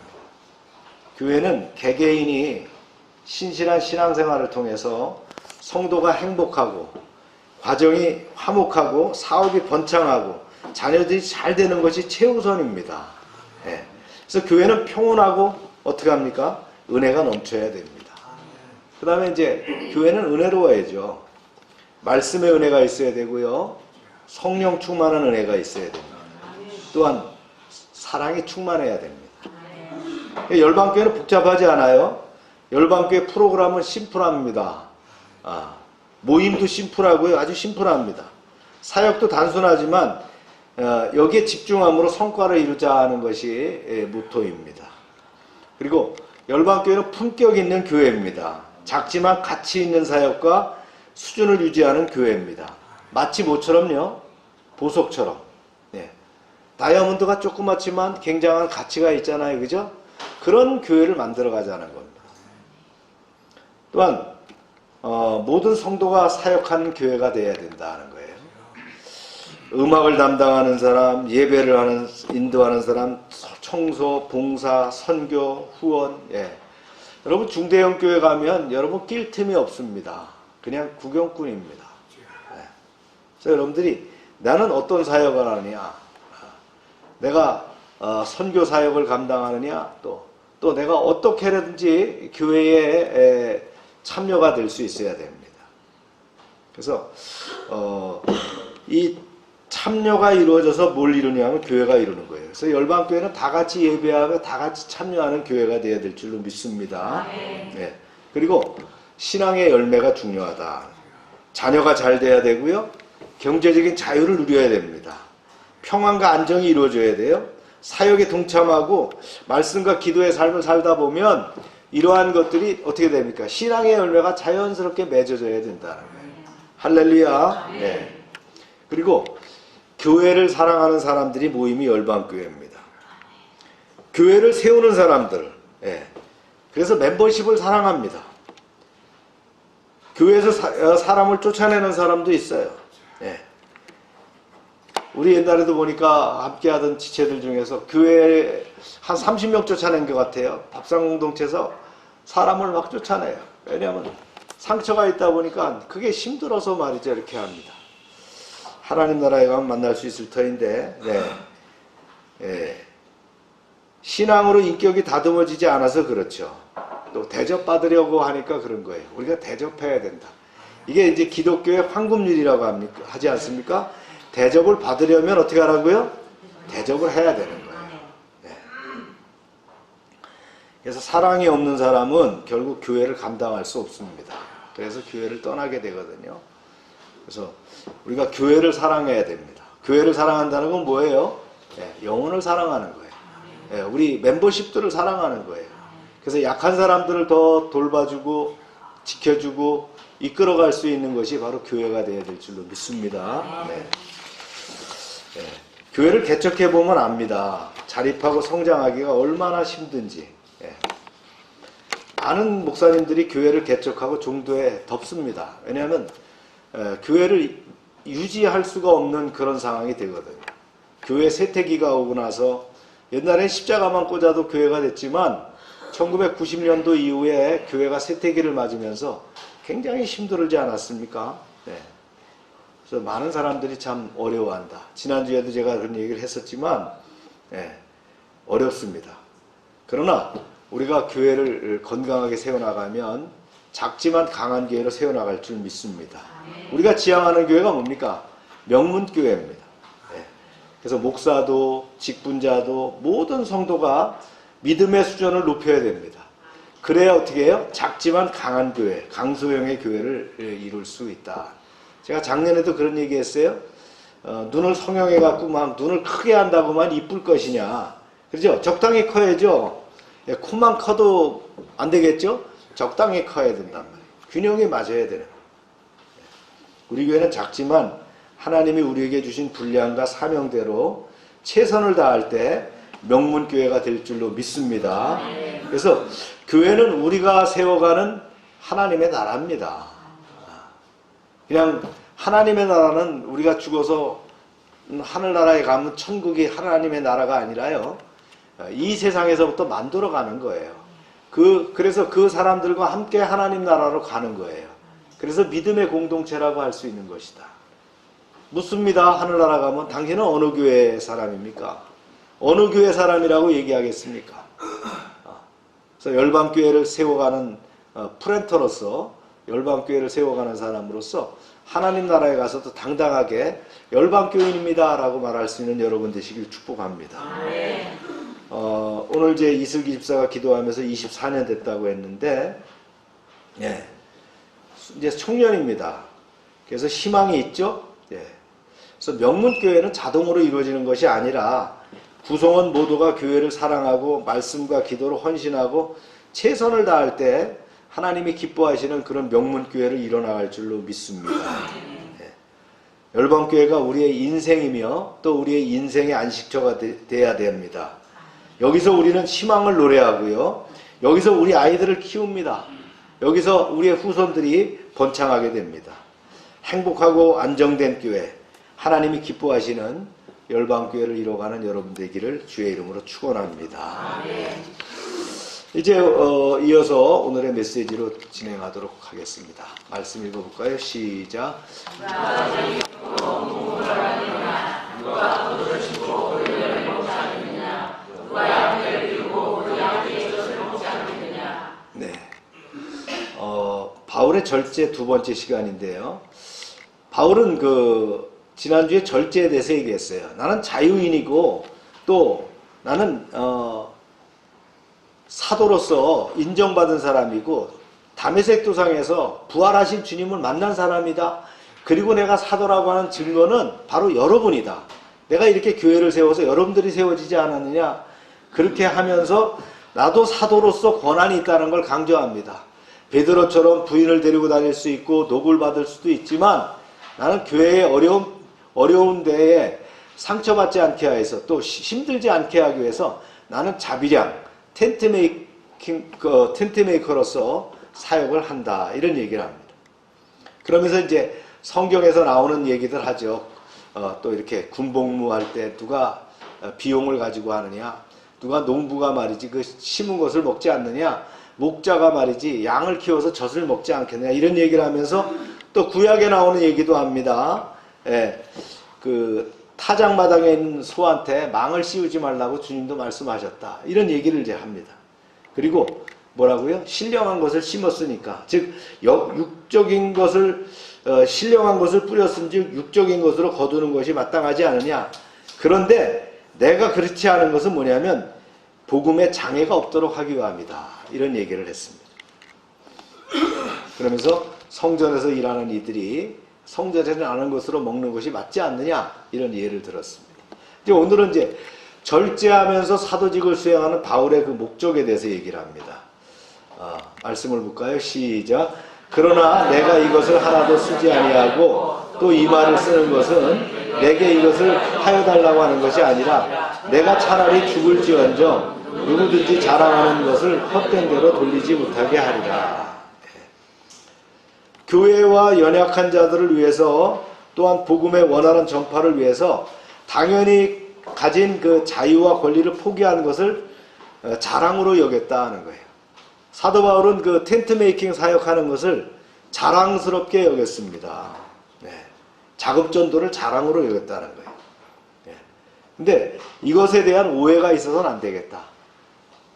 교회는 개개인이 신실한 신앙생활을 통해서 성도가 행복하고 과정이 화목하고 사업이 번창하고 자녀들이 잘 되는 것이 최우선입니다. 예. 그래서 교회는 평온하고 어떻게 합니까? 은혜가 넘쳐야 됩니다. 그 다음에 이제 교회는 은혜로워야죠. 말씀의 은혜가 있어야 되고요. 성령 충만한 은혜가 있어야 됩니다. 또한 사랑이 충만해야 됩니다. 열방교회는 복잡하지 않아요. 열방교회 프로그램은 심플합니다. 모임도 심플하고요. 아주 심플합니다. 사역도 단순하지만 여기에 집중함으로 성과를 이루자 하는 것이 모토입니다. 그리고 열방교회는 품격 있는 교회입니다. 작지만 가치 있는 사역과 수준을 유지하는 교회입니다. 마치 뭐처럼요? 보석처럼. 다이아몬드가 조그맣지만 굉장한 가치가 있잖아요. 그죠? 그런 교회를 만들어 가자는 겁니다. 또한 모든 성도가 사역하는 교회가 되어야 된다는 거예요. 음악을 담당하는 사람, 예배를 하는, 인도하는 사람, 청소, 봉사, 선교, 후원. 여러분 중대형 교회 가면 여러분 낄 틈이 없습니다. 그냥 구경꾼입니다. 그래서 여러분들이 나는 어떤 사역을 하느냐, 내가 선교 사역을 감당하느냐, 또 내가 어떻게 하든지 교회에 참여가 될 수 있어야 됩니다. 그래서 이 참여가 이루어져서 뭘 이루냐면 교회가 이루는 거예요. 그래서 열방교회는 다 같이 예배하며 다 같이 참여하는 교회가 되어야 될 줄로 믿습니다. 네. 그리고 신앙의 열매가 중요하다. 자녀가 잘 돼야 되고요. 경제적인 자유를 누려야 됩니다. 평안과 안정이 이루어져야 돼요. 사역에 동참하고 말씀과 기도의 삶을 살다 보면 이러한 것들이 어떻게 됩니까? 신앙의 열매가 자연스럽게 맺어져야 된다는 거예요. 할렐루야. 네. 그리고 교회를 사랑하는 사람들이 모임이 열방교회입니다. 교회를 세우는 사람들. 그래서 멤버십을 사랑합니다. 교회에서 사람을 쫓아내는 사람도 있어요. 우리 옛날에도 보니까 함께하던 지체들 중에서 교회에 한 30명 쫓아낸 것 같아요. 밥상 공동체에서 사람을 막 쫓아내요. 왜냐하면 상처가 있다 보니까 그게 힘들어서 말이죠. 이렇게 합니다. 하나님 나라에 가면 만날 수 있을 터인데 신앙으로 인격이 다듬어지지 않아서 그렇죠. 또 대접받으려고 하니까 그런 거예요. 우리가 대접해야 된다. 이게 이제 기독교의 황금률이라고 하지 않습니까? 대접을 받으려면 어떻게 하라고요? 대접을 해야 되는 거예요. 그래서 사랑이 없는 사람은 결국 교회를 감당할 수 없습니다. 그래서 교회를 떠나게 되거든요. 그래서 우리가 교회를 사랑해야 됩니다. 교회를 사랑한다는 건 뭐예요? 영혼을 사랑하는 거예요. 우리 멤버십들을 사랑하는 거예요. 그래서 약한 사람들을 더 돌봐주고 지켜주고 이끌어갈 수 있는 것이 바로 교회가 되어야 될 줄로 믿습니다. 교회를 개척해보면 압니다. 자립하고 성장하기가 얼마나 힘든지. 많은 목사님들이 교회를 개척하고 종도에 덮습니다. 왜냐하면 교회를 유지할 수가 없는 그런 상황이 되거든요. 교회 세태기가 오고 나서 옛날엔 십자가만 꽂아도 교회가 됐지만 1990년도 이후에 교회가 세태기를 맞으면서 굉장히 힘들지 않았습니까? 그래서 많은 사람들이 참 어려워한다. 지난주에도 제가 그런 얘기를 했었지만 어렵습니다. 그러나 우리가 교회를 건강하게 세워나가면 작지만 강한 교회로 세워나갈 줄 믿습니다. 우리가 지향하는 교회가 뭡니까? 명문교회입니다. 그래서 목사도 직분자도 모든 성도가 믿음의 수준을 높여야 됩니다. 그래야 어떻게 해요? 작지만 강한 교회, 강소형의 교회를 이룰 수 있다. 제가 작년에도 그런 얘기 했어요. 눈을 성형해갖고 막 눈을 크게 한다고만 이쁠 것이냐. 그렇죠? 적당히 커야죠. 코만 커도 안 되겠죠? 적당히 커야 된단 말이에요. 균형이 맞아야 되는. 우리 교회는 작지만 하나님이 우리에게 주신 분량과 사명대로 최선을 다할 때 명문교회가 될 줄로 믿습니다. 그래서 교회는 우리가 세워가는 하나님의 나라입니다. 그냥 하나님의 나라는 우리가 죽어서 하늘나라에 가면 천국이 하나님의 나라가 아니라요, 이 세상에서부터 만들어가는 거예요. 그래서 그 사람들과 함께 하나님 나라로 가는 거예요. 그래서 믿음의 공동체라고 할 수 있는 것이다. 묻습니다. 하늘나라 가면 당신은 어느 교회 사람입니까? 어느 교회 사람이라고 얘기하겠습니까? 그래서 열방교회를 세워가는 프렌터로서, 열방교회를 세워가는 사람으로서 하나님 나라에 가서도 당당하게 열방교인입니다 라고 말할 수 있는 여러분 되시길 축복합니다. 오늘 이제 이슬기 집사가 기도하면서 24년 됐다고 했는데, 예, 이제 청년입니다. 그래서 희망이 있죠. 예. 그래서 명문교회는 자동으로 이루어지는 것이 아니라 구성원 모두가 교회를 사랑하고 말씀과 기도로 헌신하고 최선을 다할 때 하나님이 기뻐하시는 그런 명문교회를 이뤄나갈 줄로 믿습니다. 예. 열방교회가 우리의 인생이며 또 우리의 인생의 안식처가 돼야 됩니다. 여기서 우리는 희망을 노래하고요, 여기서 우리 아이들을 키웁니다. 여기서 우리의 후손들이 번창하게 됩니다. 행복하고 안정된 교회, 하나님이 기뻐하시는 열방교회를 이뤄가는 여러분 되기를 주의 이름으로 축원합니다. 이제 이어서 오늘의 메시지로 진행하도록 하겠습니다. 말씀 읽어볼까요? 시작. 네. 바울의 절제 두 번째 시간인데요. 바울은 지난주에 절제에 대해서 얘기했어요. 나는 자유인이고 또 나는 사도로서 인정받은 사람이고 다메섹 도상에서 부활하신 주님을 만난 사람이다. 그리고 내가 사도라고 하는 증거는 바로 여러분이다. 내가 이렇게 교회를 세워서 여러분들이 세워지지 않았느냐. 그렇게 하면서 나도 사도로서 권한이 있다는 걸 강조합니다. 베드로처럼 부인을 데리고 다닐 수 있고 녹을 받을 수도 있지만 나는 교회의 어려운 데에 상처받지 않게 해서 또 힘들지 않게 하기 위해서 나는 자비량, 텐트메이커로서 사역을 한다. 이런 얘기를 합니다. 그러면서 이제 성경에서 나오는 얘기들 하죠. 또 이렇게 군복무할 때 누가 비용을 가지고 하느냐, 누가 농부가 말이지 그 심은 것을 먹지 않느냐, 목자가 말이지 양을 키워서 젖을 먹지 않겠느냐, 이런 얘기를 하면서 또 구약에 나오는 얘기도 합니다. 예, 타작마당에 있는 소한테 망을 씌우지 말라고 주님도 말씀하셨다. 이런 얘기를 이제 합니다. 그리고 뭐라고요? 신령한 것을 심었으니까, 즉 육적인 것을 신령한 것을 뿌렸은즉 육적인 것으로 거두는 것이 마땅하지 않으냐. 그런데 내가 그렇지 않은 것은 뭐냐면 복음에 장애가 없도록 하기 위함이다. 이런 얘기를 했습니다. 그러면서 성전에서 일하는 이들이 성전에서 나는 것으로 먹는 것이 맞지 않느냐, 이런 예를 들었습니다. 이제 오늘은 이제 절제하면서 사도직을 수행하는 바울의 그 목적에 대해서 얘기를 합니다. 말씀을 볼까요? 시작. 그러나 내가 이것을 하나도 쓰지 아니하고 또 이 말을 쓰는 것은 내게 이것을 하여 달라고 하는 것이 아니라 내가 차라리 죽을지언정 누구든지 자랑하는 것을 헛된 대로 돌리지 못하게 하리라. 교회와 연약한 자들을 위해서, 또한 복음의 원활한 전파를 위해서 당연히 가진 그 자유와 권리를 포기하는 것을 자랑으로 여겼다 하는 거예요. 사도 바울은 그 텐트 메이킹 사역하는 것을 자랑스럽게 여겼습니다. 네. 작업 전도를 자랑으로 여겼다는 거예요. 네. 근데 이것에 대한 오해가 있어서는 안 되겠다.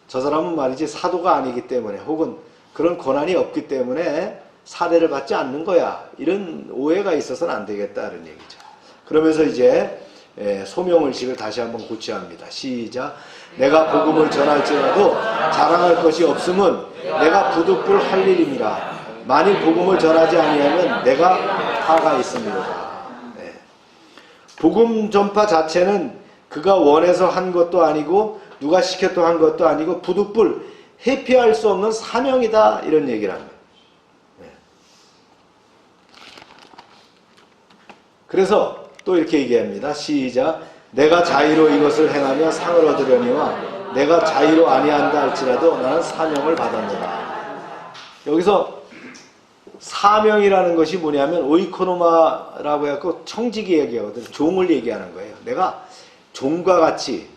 저 사람은 말이지 사도가 아니기 때문에, 혹은 그런 권한이 없기 때문에 사례를 받지 않는 거야. 이런 오해가 있어서는 안 되겠다는 얘기죠. 그러면서 이제 소명의식을 다시 한번 고쳐야 합니다. 시작. 내가 복음을 전할지라도 자랑할 것이 없음은 내가 부득불 할 일임이라. 만일 복음을 전하지 아니하면 내가 화가 있습니다. 네. 복음 전파 자체는 그가 원해서 한 것도 아니고 누가 시켰다 한 것도 아니고 부득불 회피할 수 없는 사명이다. 이런 얘기를 합니다. 그래서 또 이렇게 얘기합니다. 시작. 내가 자의로 이것을 행하며 상을 얻으려니와 내가 자의로 아니한다 할지라도 나는 사명을 받았노라. 여기서 사명이라는 것이 뭐냐면 오이코노마라고 해갖고 청지기 얘기하거든. 종을 얘기하는 거예요. 내가 종과 같이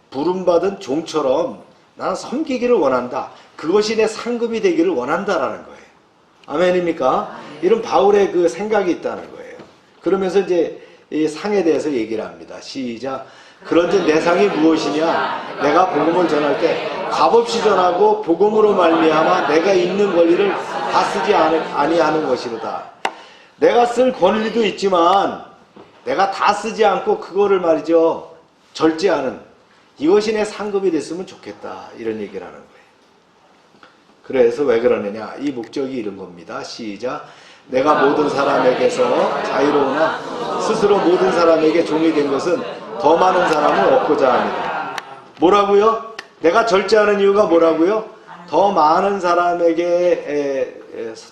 부름받은 종처럼 나는 섬기기를 원한다. 그것이 내 상급이 되기를 원한다라는 거예요. 아멘입니까? 이런 바울의 그 생각이 있다는 거예요. 그러면서 이제 이 상에 대해서 얘기를 합니다. 시작. 그런즉 내 상이 무엇이냐? 내가 복음을 전할 때 값없이 전하고 복음으로 말미암아 내가 있는 권리를 다 쓰지 아니하는 것이로다. 내가 쓸 권리도 있지만 내가 다 쓰지 않고 그거를 말이죠 절제하는, 이것이 내 상급이 됐으면 좋겠다, 이런 얘기를 하는 거예요. 그래서 왜 그러느냐, 이 목적이 이런 겁니다. 시작. 내가 모든 사람에게서 자유로우나 스스로 모든 사람에게 종이 된 것은 더 많은 사람을 얻고자 합니다. 뭐라고요? 내가 절제하는 이유가 뭐라고요? 더 많은 사람에게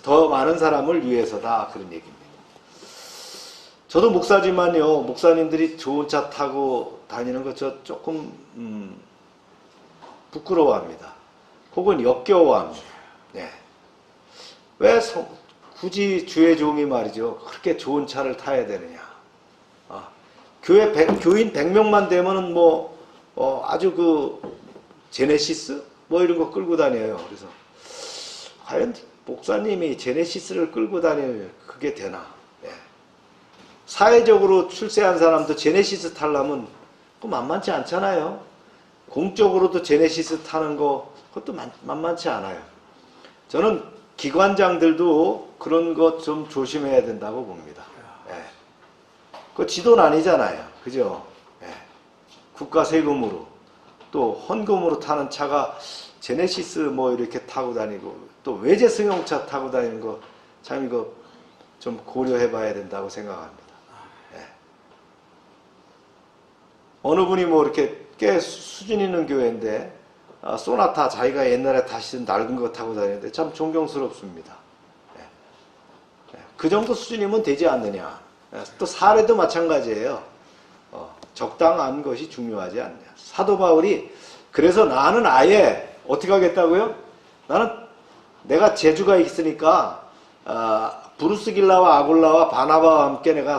더 많은 사람을 위해서다, 그런 얘기입니다. 저도 목사지만요, 목사님들이 좋은 차 타고 다니는 거 저 조금 부끄러워합니다. 혹은 역겨워합니다. 네. 왜 굳이 주의 종이 말이죠, 그렇게 좋은 차를 타야 되느냐. 교인 100명만 되면은 아주 그 제네시스 뭐 이런 거 끌고 다녀요. 그래서 과연 목사님이 제네시스를 끌고 다닐 그게 되나? 네. 사회적으로 출세한 사람도 제네시스 타려면 그거 만만치 않잖아요. 공적으로도 제네시스 타는 거 그것도 만만치 않아요. 저는 기관장들도 그런 것 좀 조심해야 된다고 봅니다. 네. 그 지도는 아니잖아요. 그죠? 네. 국가 세금으로 또 헌금으로 타는 차가 제네시스 뭐 이렇게 타고 다니고 또 외제 승용차 타고 다니는 거 참 이거 좀 고려해 봐야 된다고 생각합니다. 네. 어느 분이 뭐 이렇게 꽤 수준 있는 교회인데 소나타 자기가 옛날에 타시던 낡은 거 타고 다니는데 참 존경스럽습니다. 네. 네. 그 정도 수준이면 되지 않느냐. 네. 또 사례도 마찬가지예요. 적당한 것이 중요하지 않냐. 사도 바울이 그래서 나는 아예 어떻게 하겠다고요? 나는 내가 재주가 있으니까 브루스 길라와 아굴라와 바나바와 함께 내가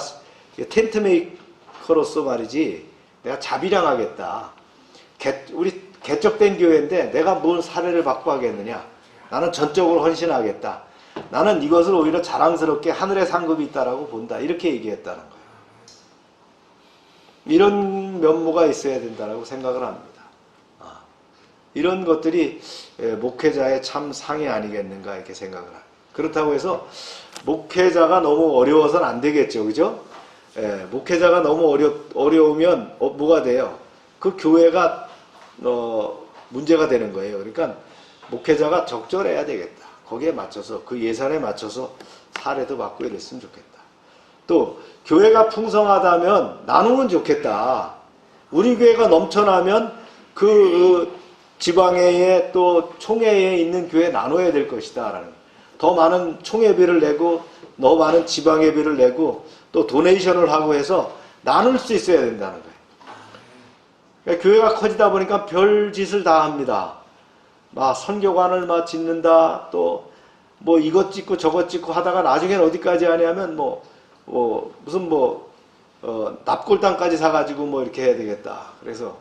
텐트 메이커로서 말이지 내가 자비량하겠다. 우리 개척된 교회인데 내가 뭔 사례를 받고 하겠느냐. 나는 전적으로 헌신하겠다. 나는 이것을 오히려 자랑스럽게 하늘의 상급이 있다라고 본다. 이렇게 얘기했다는 거예요. 이런 면모가 있어야 된다고 생각을 합니다. 이런 것들이 목회자의 참 상이 아니겠는가 이렇게 생각을 합니다. 그렇다고 해서 목회자가 너무 어려워서는 안 되겠죠. 그죠? 목회자가 너무 어려우면 뭐가 돼요? 그 교회가 문제가 되는 거예요. 그러니까 목회자가 적절해야 되겠다. 거기에 맞춰서 그 예산에 맞춰서 사례도 받고 이랬으면 좋겠다. 또 교회가 풍성하다면 나누면 좋겠다. 우리 교회가 넘쳐나면 그 지방회에 또 총회에 있는 교회 나눠야 될 것이다 라는, 더 많은 총회비를 내고 더 많은 지방회비를 내고 또 도네이션을 하고 해서 나눌 수 있어야 된다는 거예요. 그러니까 교회가 커지다 보니까 별 짓을 다 합니다. 선교관을 짓는다, 또 뭐 이것 짓고 저것 짓고 하다가 나중에는 어디까지 하냐면 무슨 납골당까지 사가지고 뭐 이렇게 해야 되겠다. 그래서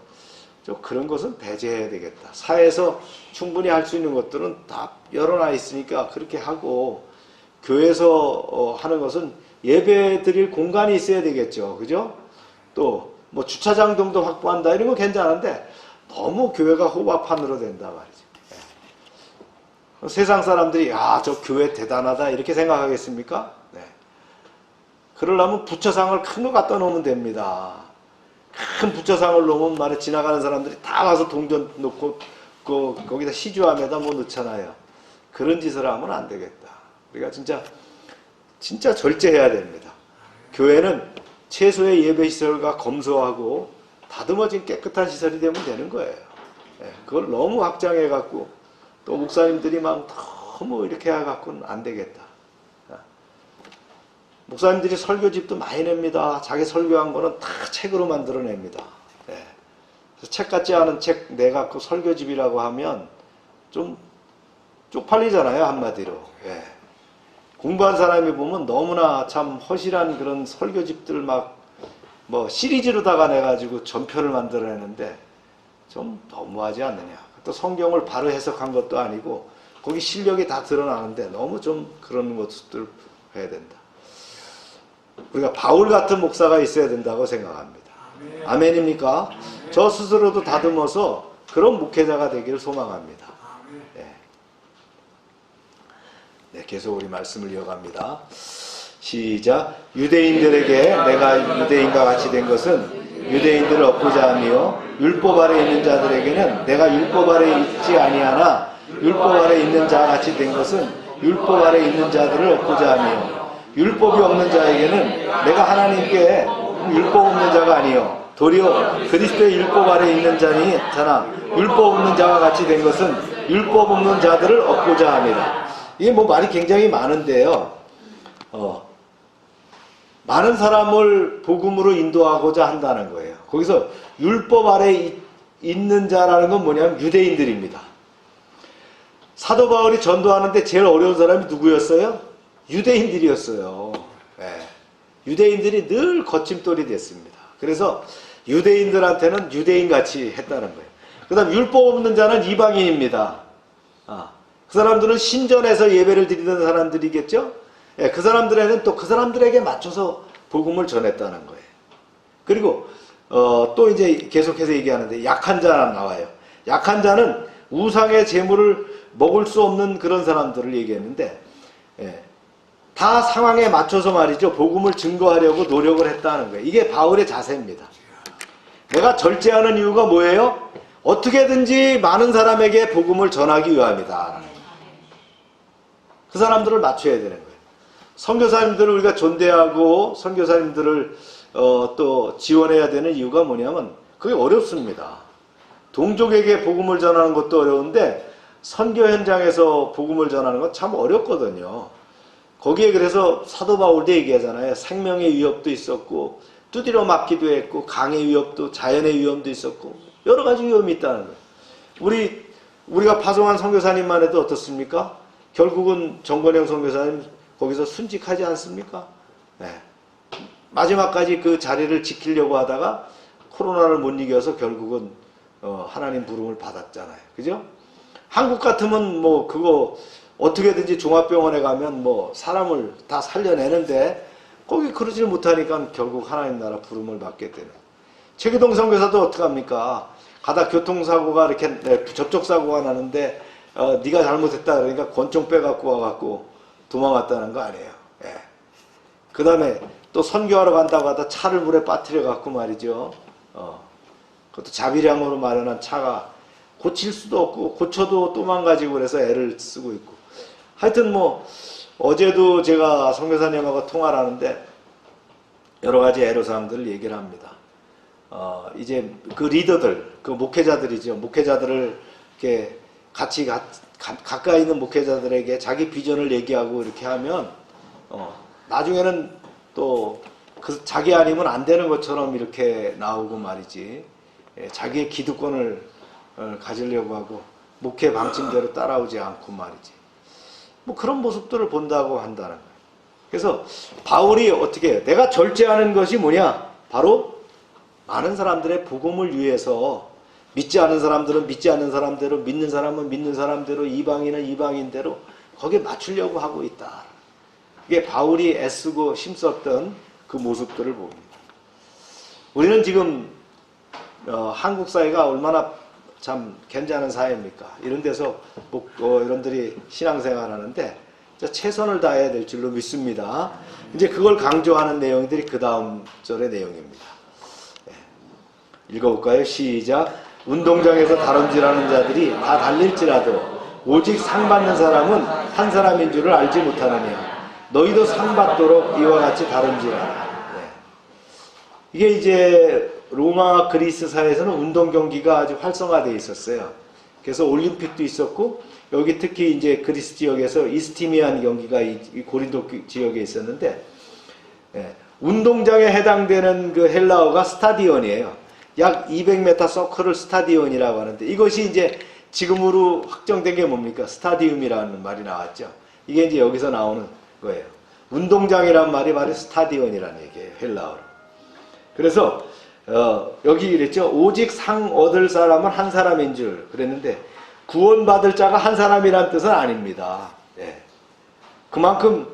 좀 그런 것은 배제해야 되겠다. 사회에서 충분히 할 수 있는 것들은 다 열어놔 있으니까 그렇게 하고, 교회에서 하는 것은 예배 드릴 공간이 있어야 되겠죠. 그죠? 또 뭐 주차장 정도 확보한다 이런 거 괜찮은데 너무 교회가 호박판으로 된다 말이죠. 네. 세상 사람들이 저 교회 대단하다 이렇게 생각하겠습니까? 네. 그러려면 부처상을 큰 거 갖다 놓으면 됩니다. 큰 부처상을 놓으면 말에 지나가는 사람들이 다 와서 동전 놓고 거기다 시주함에다 뭐 넣잖아요. 그런 짓을 하면 안 되겠다. 우리가 진짜 절제해야 됩니다. 교회는 최소의 예배시설과 검소하고 다듬어진 깨끗한 시설이 되면 되는 거예요. 그걸 너무 확장해갖고 또 목사님들이 막 너무 이렇게 해갖고는 안 되겠다. 목사님들이 설교집도 많이 냅니다. 자기 설교한 거는 다 책으로 만들어냅니다. 예. 그래서 책 같지 않은 책 내갖고 설교집이라고 하면 좀 쪽팔리잖아요, 한마디로. 예. 공부한 사람이 보면 너무나 참 허실한 그런 설교집들 막 뭐 시리즈로다가 내가지고 전편을 만들어내는데 좀 너무하지 않느냐. 또 성경을 바로 해석한 것도 아니고 거기 실력이 다 드러나는데 너무 좀 그런 것들 해야 된다. 우리가 바울 같은 목사가 있어야 된다고 생각합니다. 아멘입니까? 저 스스로도 다듬어서 그런 목회자가 되기를 소망합니다. 네, 계속 우리 말씀을 이어갑니다. 시작. 유대인들에게 내가 유대인과 같이 된 것은 유대인들을 얻고자 하며 율법 아래 있는 자들에게는 내가 율법 아래 있지 아니하나 율법 아래 있는 자와 같이 된 것은 율법 아래 있는 자들을 얻고자 하며 율법이 없는 자에게는 내가 하나님께 율법 없는 자가 아니요 도리어 그리스도의 율법 아래 있는 자나 율법 없는 자와 같이 된 것은 율법 없는 자들을 얻고자 합니다. 이게 뭐 말이 굉장히 많은데요. 많은 사람을 복음으로 인도하고자 한다는 거예요. 거기서 율법 아래 있는 자라는 건 뭐냐면 유대인들입니다. 사도 바울이 전도하는데 제일 어려운 사람이 누구였어요? 유대인들이었어요. 네. 유대인들이 늘 거침돌이 됐습니다. 그래서 유대인들한테는 유대인같이 했다는 거예요. 그 다음 율법 없는 자는 이방인입니다. 그 사람들은 신전에서 예배를 드리던 사람들이겠죠? 예, 그 사람들에는 또 그 사람들에게 맞춰서 복음을 전했다는 거예요. 그리고 또 이제 계속해서 얘기하는데 약한 자가 나와요. 약한 자는 우상의 재물을 먹을 수 없는 그런 사람들을 얘기했는데 다 상황에 맞춰서 말이죠. 복음을 증거하려고 노력을 했다는 거예요. 이게 바울의 자세입니다. 내가 절제하는 이유가 뭐예요? 어떻게든지 많은 사람에게 복음을 전하기 위함이다. 그 사람들을 맞춰야 되는 거예요. 선교사님들을 우리가 존대하고 선교사님들을 또 지원해야 되는 이유가 뭐냐면 그게 어렵습니다. 동족에게 복음을 전하는 것도 어려운데 선교 현장에서 복음을 전하는 건 참 어렵거든요. 거기에 그래서 사도 바울도 얘기하잖아요. 생명의 위협도 있었고 두드려 맞기도 했고 강의 위협도 자연의 위험도 있었고 여러 가지 위험이 있다는 거예요. 우리가 파송한 선교사님만 해도 어떻습니까? 결국은 정건영 선교사님 거기서 순직하지 않습니까? 네. 마지막까지 그 자리를 지키려고 하다가 코로나를 못 이겨서 결국은 하나님 부름을 받았잖아요. 그죠? 한국 같으면 뭐 그거 어떻게든지 종합병원에 가면 뭐 사람을 다 살려내는데 거기 그러질 못하니까 결국 하나님 나라 부름을 받게 되는. 최기동 선교사도 어떡합니까? 가다 교통사고가 이렇게 접촉사고가 나는데 네가 잘못했다 그러니까 권총 빼갖고 와갖고 도망갔다는 거 아니에요. 예. 그 다음에 또 선교하러 간다고 하다 차를 물에 빠뜨려 갖고 말이죠. 그것도 자비량으로 마련한 차가 고칠 수도 없고 고쳐도 또 망가지고 그래서 애를 쓰고 있고. 하여튼 뭐 어제도 제가 선교사님하고 통화를 하는데 여러 가지 애로사항들을 얘기를 합니다. 이제 그 리더들, 그 목회자들이죠. 목회자들을 이렇게 같이 가까이 있는 목회자들에게 자기 비전을 얘기하고 이렇게 하면 나중에는 또 그 자기 아니면 안 되는 것처럼 이렇게 나오고 말이지. 자기의 기득권을 가지려고 하고 목회 방침대로 따라오지 않고 말이지. 뭐 그런 모습들을 본다고 한다는 거예요. 그래서 바울이 어떻게 해요? 내가 절제하는 것이 뭐냐? 바로 많은 사람들의 복음을 위해서 믿지 않은 사람들은 믿지 않는 사람대로, 믿는 사람은 믿는 사람대로, 이방인은 이방인대로 거기에 맞추려고 하고 있다. 이게 바울이 애쓰고 힘썼던 그 모습들을 봅니다. 우리는 지금 한국 사회가 얼마나 참 괜찮은 사회입니까? 이런 데서 여러분들이 신앙생활 하는데 최선을 다해야 될 줄로 믿습니다. 이제 그걸 강조하는 내용들이 그 다음 절의 내용입니다. 읽어볼까요? 시작. 운동장에서 다름질하는 자들이 다 달릴지라도 오직 상 받는 사람은 한 사람인 줄을 알지 못하느냐. 너희도 상 받도록 이와 같이 다름질하라. 이게 이제 로마 그리스 사회에서는 운동 경기가 아주 활성화되어 있었어요. 그래서 올림픽도 있었고 여기 특히 이제 그리스 지역에서 이스티미안 경기가 이 고린도 지역에 있었는데 예, 운동장에 해당되는 그 헬라어가 스타디온이에요. 약 200m 서클을 스타디온이라고 하는데 이것이 이제 지금으로 확정된 게 뭡니까? 스타디움이라는 말이 나왔죠. 이게 이제 여기서 나오는 거예요. 운동장이란 말이 바로 스타디온이라는 얘기예요. 헬라어로. 그래서 여기 이랬죠. 오직 상 얻을 사람은 한 사람인 줄 그랬는데 구원받을 자가 한 사람이란 뜻은 아닙니다. 예. 그만큼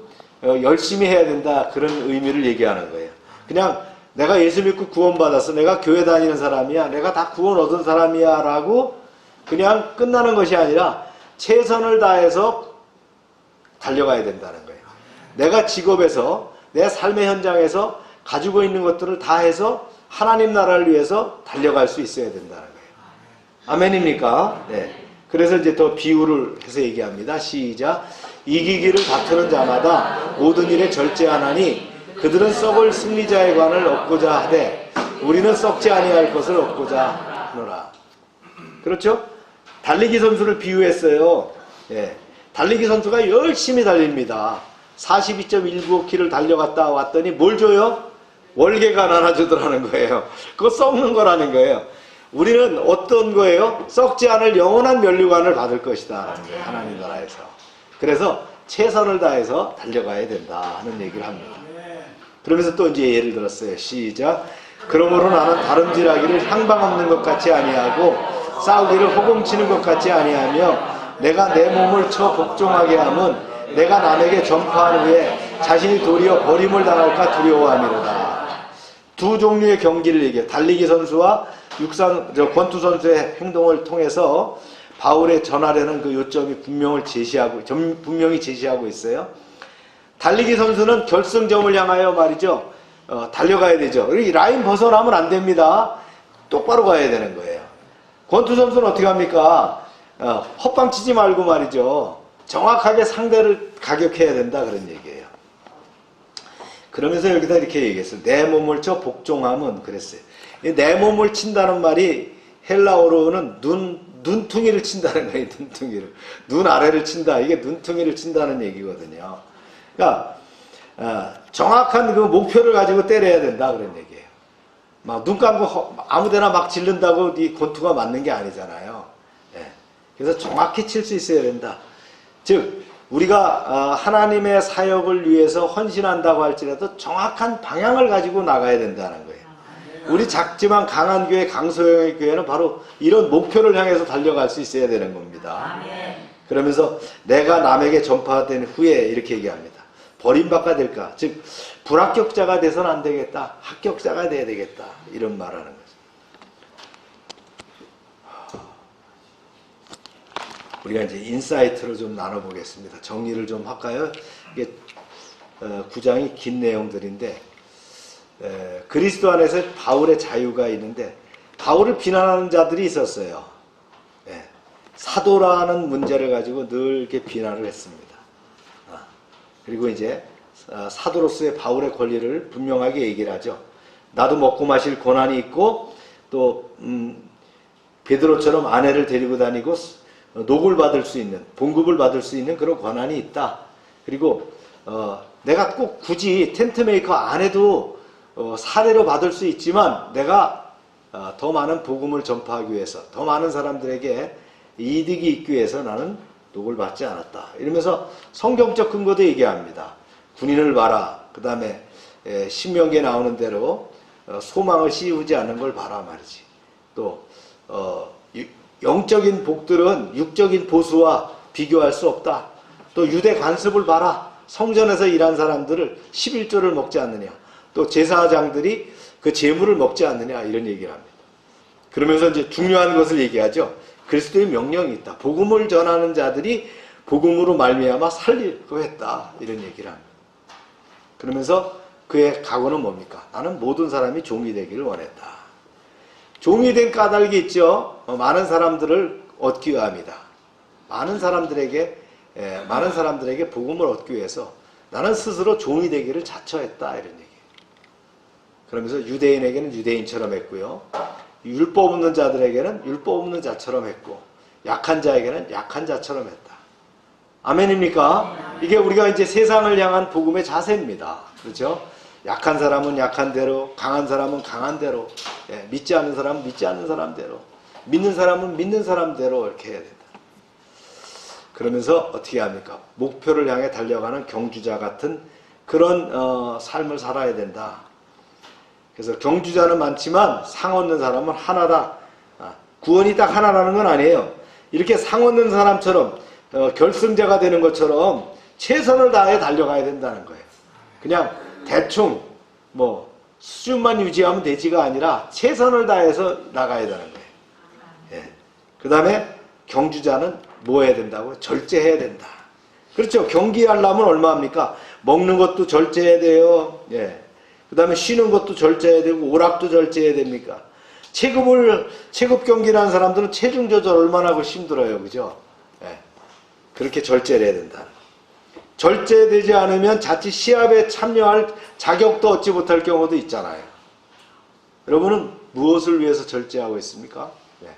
열심히 해야 된다 그런 의미를 얘기하는 거예요. 그냥 내가 예수 믿고 구원받았어. 내가 교회 다니는 사람이야. 내가 다 구원 얻은 사람이야 라고 그냥 끝나는 것이 아니라 최선을 다해서 달려가야 된다는 거예요. 내가 직업에서 내 삶의 현장에서 가지고 있는 것들을 다 해서 하나님 나라를 위해서 달려갈 수 있어야 된다는 거예요. 아멘입니까? 네. 그래서 이제 더 비유를 해서 얘기합니다. 시작. 이기기를 다투는 자마다 모든 일에 절제하나니 그들은 썩을 승리자의 관을 얻고자 하되 우리는 썩지 아니할 것을 얻고자 하노라. 그렇죠? 달리기 선수를 비유했어요. 예. 달리기 선수가 열심히 달립니다. 42.195km를 달려갔다 왔더니 뭘 줘요? 월계가 하나 주더라는 거예요. 그거 썩는 거라는 거예요. 우리는 어떤 거예요? 썩지 않을 영원한 면류관을 받을 것이다 라는 거예요. 하나님 나라에서. 그래서 최선을 다해서 달려가야 된다 하는 얘기를 합니다. 그러면서 또 이제 예를 들었어요. 시작. 그러므로 나는 다름질하기를 향방 없는 것 같이 아니하고 싸우기를 호공치는 것 같이 아니하며 내가 내 몸을 쳐 복종하게 함은 내가 남에게 전파한 후에 자신이 도리어 버림을 당할까 두려워함이로다. 두 종류의 경기를 얘기해요. 달리기 선수와 권투 선수의 행동을 통해서 바울의 전하려는 그 요점이 분명히 제시하고 있어요. 달리기 선수는 결승점을 향하여 말이죠. 달려가야 되죠. 이 라인 벗어나면 안 됩니다. 똑바로 가야 되는 거예요. 권투 선수는 어떻게 합니까? 헛방 치지 말고 말이죠. 정확하게 상대를 가격해야 된다 그런 얘기예요. 그러면서 여기다 이렇게 얘기했어요. 내 몸을 쳐 복종함은 그랬어요. 내 몸을 친다는 말이 헬라어로는 눈퉁이를 친다는 거예요. 눈퉁이를. 눈 아래를 친다. 이게 눈퉁이를 친다는 얘기거든요. 그러니까 정확한 그 목표를 가지고 때려야 된다 그런 얘기예요. 막 눈 감고 아무데나 막 질른다고 이 권투가 맞는 게 아니잖아요. 예. 그래서 정확히 칠 수 있어야 된다. 즉 우리가 하나님의 사역을 위해서 헌신한다고 할지라도 정확한 방향을 가지고 나가야 된다는 거예요. 우리 작지만 강한 교회, 강소형의 교회는 바로 이런 목표를 향해서 달려갈 수 있어야 되는 겁니다. 그러면서 내가 남에게 전파된 후에 이렇게 얘기합니다. 버림받게 될까? 즉 불합격자가 돼서는 안 되겠다. 합격자가 돼야 되겠다. 이런 말하는 거죠. 우리가 이제 인사이트를 좀 나눠보겠습니다. 정리를 좀 할까요? 이게 9장이 긴 내용들인데 그리스도 안에서 바울의 자유가 있는데 바울을 비난하는 자들이 있었어요. 사도라는 문제를 가지고 늘 이렇게 비난을 했습니다. 그리고 이제 사도로서의 바울의 권리를 분명하게 얘기를 하죠. 나도 먹고 마실 권한이 있고 또 베드로처럼 아내를 데리고 다니고 녹을 받을 수 있는, 봉급을 받을 수 있는 그런 권한이 있다. 그리고 내가 꼭 굳이 텐트 메이커 안 해도 사례로 받을 수 있지만 내가 더 많은 복음을 전파하기 위해서 더 많은 사람들에게 이득이 있기 위해서 나는 녹을 받지 않았다. 이러면서 성경적 근거도 얘기합니다. 군인을 봐라. 그 다음에 신명기에 나오는 대로 소망을 씌우지 않는 걸 봐라 말이지. 또 영적인 복들은 육적인 보수와 비교할 수 없다. 또 유대 관습을 봐라. 성전에서 일한 사람들을 11조를 먹지 않느냐. 또 제사장들이 그 제물을 먹지 않느냐. 이런 얘기를 합니다. 그러면서 이제 중요한 것을 얘기하죠. 그리스도의 명령이 있다. 복음을 전하는 자들이 복음으로 말미암아 살리고 했다. 이런 얘기를 합니다. 그러면서 그의 각오는 뭡니까? 나는 모든 사람이 종이 되기를 원했다. 종이 된 까닭이 있죠. 많은 사람들을 얻기 위함이다. 많은 사람들에게 복음을 얻기 위해서 나는 스스로 종이 되기를 자처했다. 이런 얘기예요. 그러면서 유대인에게는 유대인처럼 했고요. 율법 없는 자들에게는 율법 없는 자처럼 했고 약한 자에게는 약한 자처럼 했다. 아멘입니까? 이게 우리가 이제 세상을 향한 복음의 자세입니다. 그렇죠? 약한 사람은 약한 대로, 강한 사람은 강한 대로, 예, 믿지 않는 사람은 믿지 않는 사람대로, 믿는 사람은 믿는 사람대로 이렇게 해야 된다. 그러면서 어떻게 합니까? 목표를 향해 달려가는 경주자 같은 그런 삶을 살아야 된다. 그래서 경주자는 많지만 상 얻는 사람은 하나다. 구원이 딱 하나라는 건 아니에요. 이렇게 상 얻는 사람처럼 결승자가 되는 것처럼 최선을 다해 달려가야 된다는 거예요. 그냥 대충 뭐 수준만 유지하면 되지가 아니라 최선을 다해서 나가야 되는 거예요. 예. 그 다음에 경주자는 뭐 해야 된다고요? 절제해야 된다. 그렇죠. 경기하려면 얼마합니까? 먹는 것도 절제해야 돼요. 예. 그 다음에 쉬는 것도 절제해야 되고 오락도 절제해야 됩니까? 체급 경기를 하는 사람들은 체중 조절 얼마나 하고 힘들어요. 그죠? 예. 그렇게 절제를 해야 된다. 절제되지 않으면 자칫 시합에 참여할 자격도 얻지 못할 경우도 있잖아요. 여러분은 무엇을 위해서 절제하고 있습니까? 예.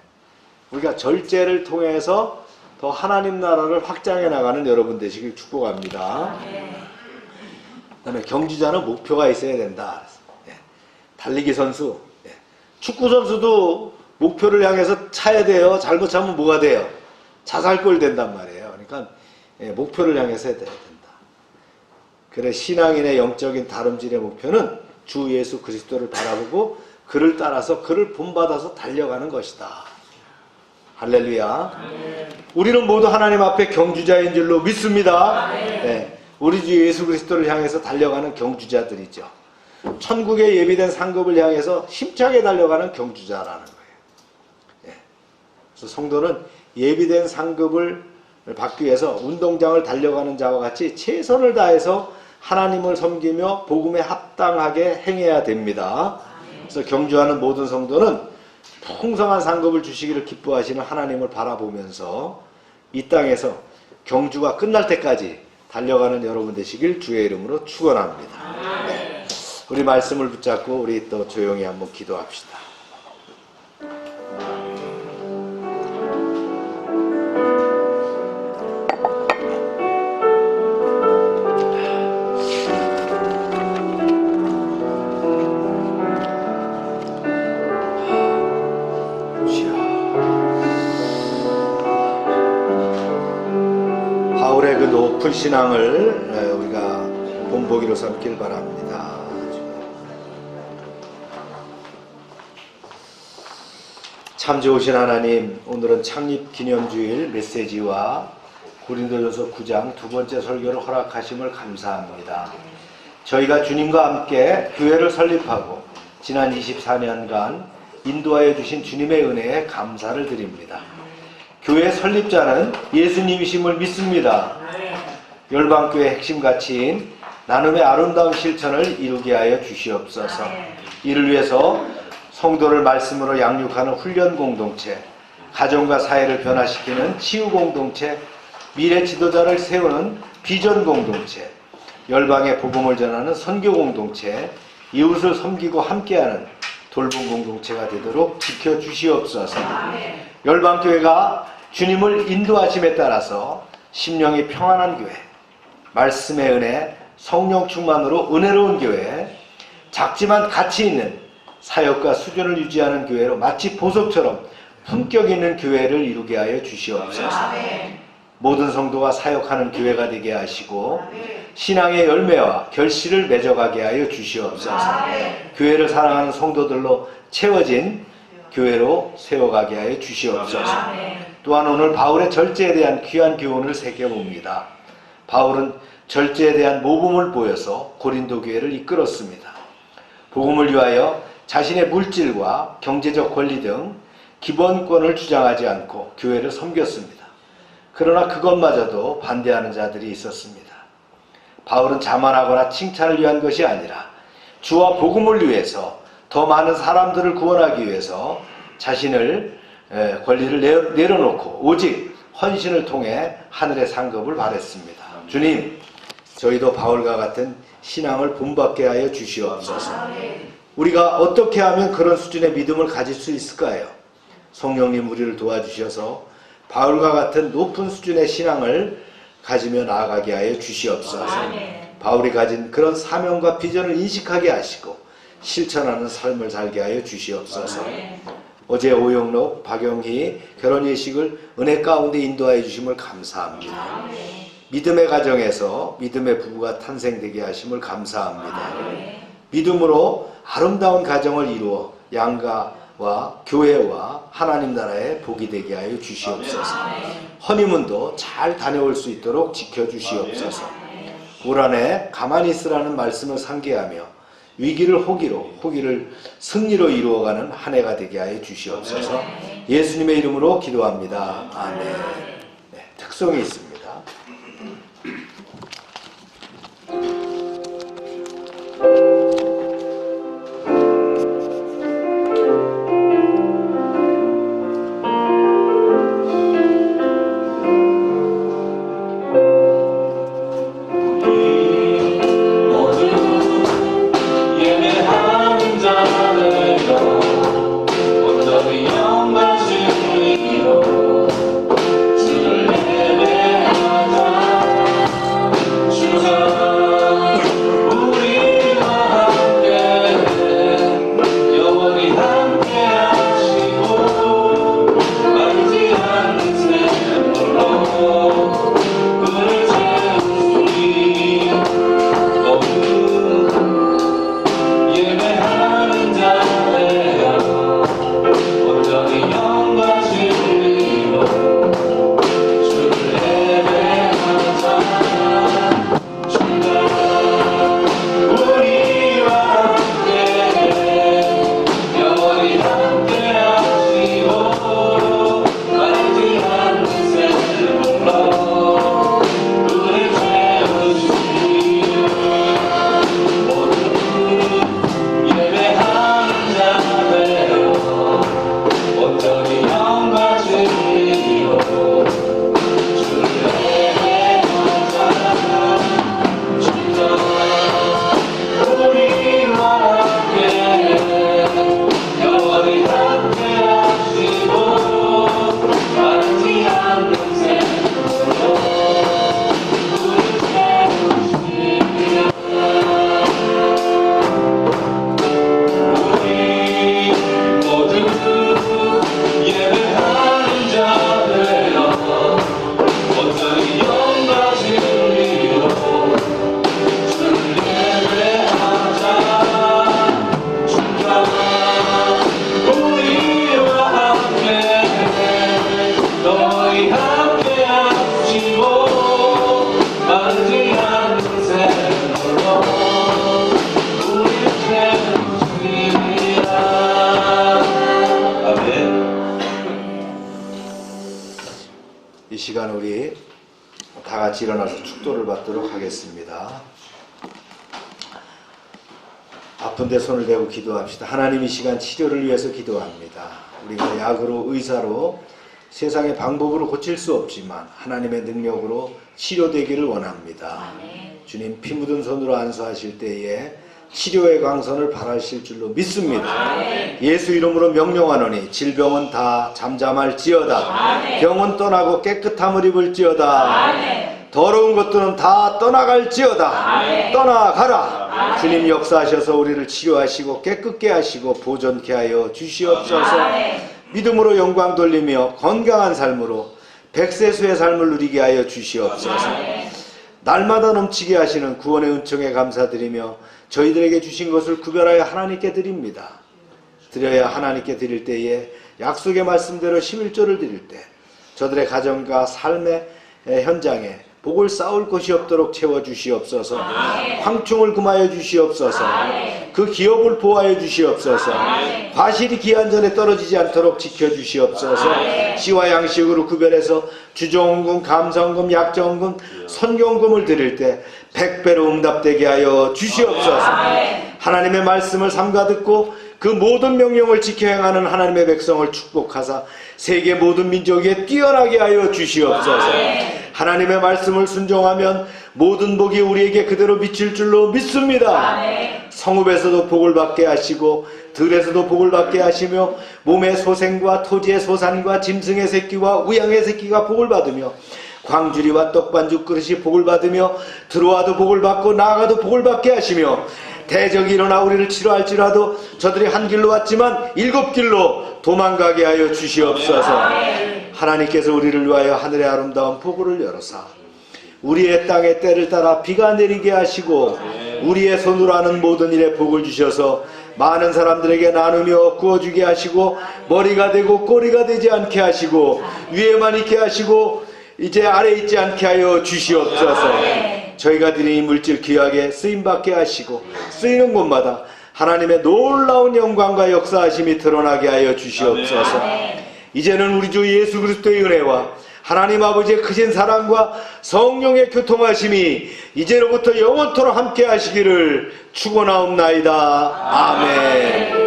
우리가 절제를 통해서 더 하나님 나라를 확장해 나가는 여러분 되시길 축복합니다. 그 다음에 경주자는 목표가 있어야 된다. 예. 달리기 선수, 예. 축구 선수도 목표를 향해서 차야 돼요. 잘못 차면 뭐가 돼요? 자살골 된단 말이에요. 그러니까 예, 목표를 향해서 해야 된다. 그래 신앙인의 영적인 다름질의 목표는 주 예수 그리스도를 바라보고 그를 따라서 그를 본받아서 달려가는 것이다. 할렐루야. 우리는 모두 하나님 앞에 경주자인 줄로 믿습니다. 네, 우리 주 예수 그리스도를 향해서 달려가는 경주자들이죠. 천국에 예비된 상급을 향해서 힘차게 달려가는 경주자라는 거예요. 네. 그래서 성도는 예비된 상급을 받기 위해서 운동장을 달려가는 자와 같이 최선을 다해서 하나님을 섬기며 복음에 합당하게 행해야 됩니다. 그래서 경주하는 모든 성도는 풍성한 상급을 주시기를 기뻐하시는 하나님을 바라보면서 이 땅에서 경주가 끝날 때까지 달려가는 여러분 되시길 주의 이름으로 축원합니다. 네. 우리 말씀을 붙잡고 우리 또 조용히 한번 기도합시다. 바울의 그 높은 신앙을 우리가 본보기로 삼길 바랍니다. 참 좋으신 하나님, 오늘은 창립기념주일 메시지와 고린도전서 9장 두 번째 설교를 허락하심을 감사합니다. 저희가 주님과 함께 교회를 설립하고 지난 24년간 인도하여 주신 주님의 은혜에 감사를 드립니다. 교회 설립자는 예수님이심을 믿습니다. 열방교회 핵심 가치인 나눔의 아름다운 실천을 이루게 하여 주시옵소서. 이를 위해서 성도를 말씀으로 양육하는 훈련 공동체, 가정과 사회를 변화시키는 치유 공동체, 미래 지도자를 세우는 비전 공동체, 열방의 복음을 전하는 선교 공동체, 이웃을 섬기고 함께하는 돌봄 공동체가 되도록 지켜주시옵소서. 열방교회가 주님을 인도하심에 따라서 심령이 평안한 교회, 말씀의 은혜, 성령 충만으로 은혜로운 교회, 작지만 가치 있는 사역과 수준을 유지하는 교회로 마치 보석처럼 품격 있는 교회를 이루게 하여 주시옵소서. 모든 성도가 사역하는 교회가 되게 하시고 신앙의 열매와 결실을 맺어가게 하여 주시옵소서. 교회를 사랑하는 성도들로 채워진 교회로 세워가게 하여 주시옵소서. 또한 오늘 바울의 절제에 대한 귀한 교훈을 새겨봅니다. 바울은 절제에 대한 모범을 보여서 고린도 교회를 이끌었습니다. 복음을 위하여 자신의 물질과 경제적 권리 등 기본권을 주장하지 않고 교회를 섬겼습니다. 그러나 그것마저도 반대하는 자들이 있었습니다. 바울은 자만하거나 칭찬을 위한 것이 아니라 주와 복음을 위해서 더 많은 사람들을 구원하기 위해서 자신을 권리를 내려놓고 오직 헌신을 통해 하늘의 상급을 바랬습니다. 주님, 저희도 바울과 같은 신앙을 본받게 하여 주시옵소서. 우리가 어떻게 하면 그런 수준의 믿음을 가질 수 있을까요? 성령님 우리를 도와주셔서 바울과 같은 높은 수준의 신앙을 가지며 나아가게 하여 주시옵소서. 바울이 가진 그런 사명과 비전을 인식하게 하시고 실천하는 삶을 살게 하여 주시옵소서. 어제 오영록, 박영희 결혼 예식을 은혜 가운데 인도하여 주심을 감사합니다. 믿음의 가정에서 믿음의 부부가 탄생되게 하심을 감사합니다. 믿음으로 아름다운 가정을 이루어 양가와 교회와 하나님 나라의 복이 되게 하여 주시옵소서. 허니문도 잘 다녀올 수 있도록 지켜주시옵소서. 올 한해 가만히 있으라는 말씀을 상기하며 위기를 호기로, 호기를 승리로 이루어가는 한 해가 되게 하여 주시옵소서. 예수님의 이름으로 기도합니다. 아멘. 네, 특성이 있습니다. 이 시간 우리 다 같이 일어나서 축도를 받도록 하겠습니다. 아픈데 손을 대고 기도합시다. 하나님, 이 시간 치료를 위해서 기도합니다. 우리가 약으로, 의사로, 세상의 방법으로 고칠 수 없지만 하나님의 능력으로 치료되기를 원합니다. 주님, 피 묻은 손으로 안수하실 때에 치료의 광선을 발하실 줄로 믿습니다. 예수 이름으로 명령하노니 질병은 다 잠잠할지어다. 병은 떠나고 깨끗함을 입을지어다. 더러운 것들은 다 떠나갈지어다. 떠나가라. 주님 역사하셔서 우리를 치료하시고 깨끗게 하시고 보존케 하여 주시옵소서. 믿음으로 영광 돌리며 건강한 삶으로 백세수의 삶을 누리게 하여 주시옵소서. 날마다 넘치게 하시는 구원의 은총에 감사드리며 저희들에게 주신 것을 구별하여 하나님께 드립니다. 드려야 하나님께 드릴 때에 약속의 말씀대로 11조를 드릴 때 저들의 가정과 삶의 현장에 복을 쌓을 곳이 없도록 채워주시옵소서. 황충을 금하여 주시옵소서. 그 기업을 보호하여 주시옵소서. 과실이 기한전에 떨어지지 않도록 지켜주시옵소서. 씨와 양식으로 구별해서 주정금, 감성금, 약정금, 선경금을 드릴 때 100배로 응답되게 하여 주시옵소서. 하나님의 말씀을 삼가 듣고 그 모든 명령을 지켜 행하는 하나님의 백성을 축복하사 세계 모든 민족에 뛰어나게 하여 주시옵소서. 하나님의 말씀을 순종하면 모든 복이 우리에게 그대로 미칠 줄로 믿습니다. 성읍에서도 복을 받게 하시고 들에서도 복을 받게 하시며 몸의 소생과 토지의 소산과 짐승의 새끼와 우양의 새끼가 복을 받으며 광주리와 떡반죽 그릇이 복을 받으며 들어와도 복을 받고 나가도 복을 받게 하시며 대적이 일어나 우리를 치료할지라도 저들이 한 길로 왔지만 7길로 도망가게 하여 주시옵소서. 하나님께서 우리를 위하여 하늘의 아름다운 포구를 열어사 우리의 땅에 때를 따라 비가 내리게 하시고 우리의 손으로 하는 모든 일에 복을 주셔서 많은 사람들에게 나누며 구워주게 하시고 머리가 되고 꼬리가 되지 않게 하시고 위에만 있게 하시고 이제 아래 있지 않게 하여 주시옵소서. 저희가 드린 이 물질 귀하게 쓰임받게 하시고 쓰이는 곳마다 하나님의 놀라운 영광과 역사하심이 드러나게 하여 주시옵소서. 이제는 우리 주 예수 그리스도의 은혜와 하나님 아버지의 크신 사랑과 성령의 교통하심이 이제로부터 영원토록 함께 하시기를 축원하옵나이다. 아멘.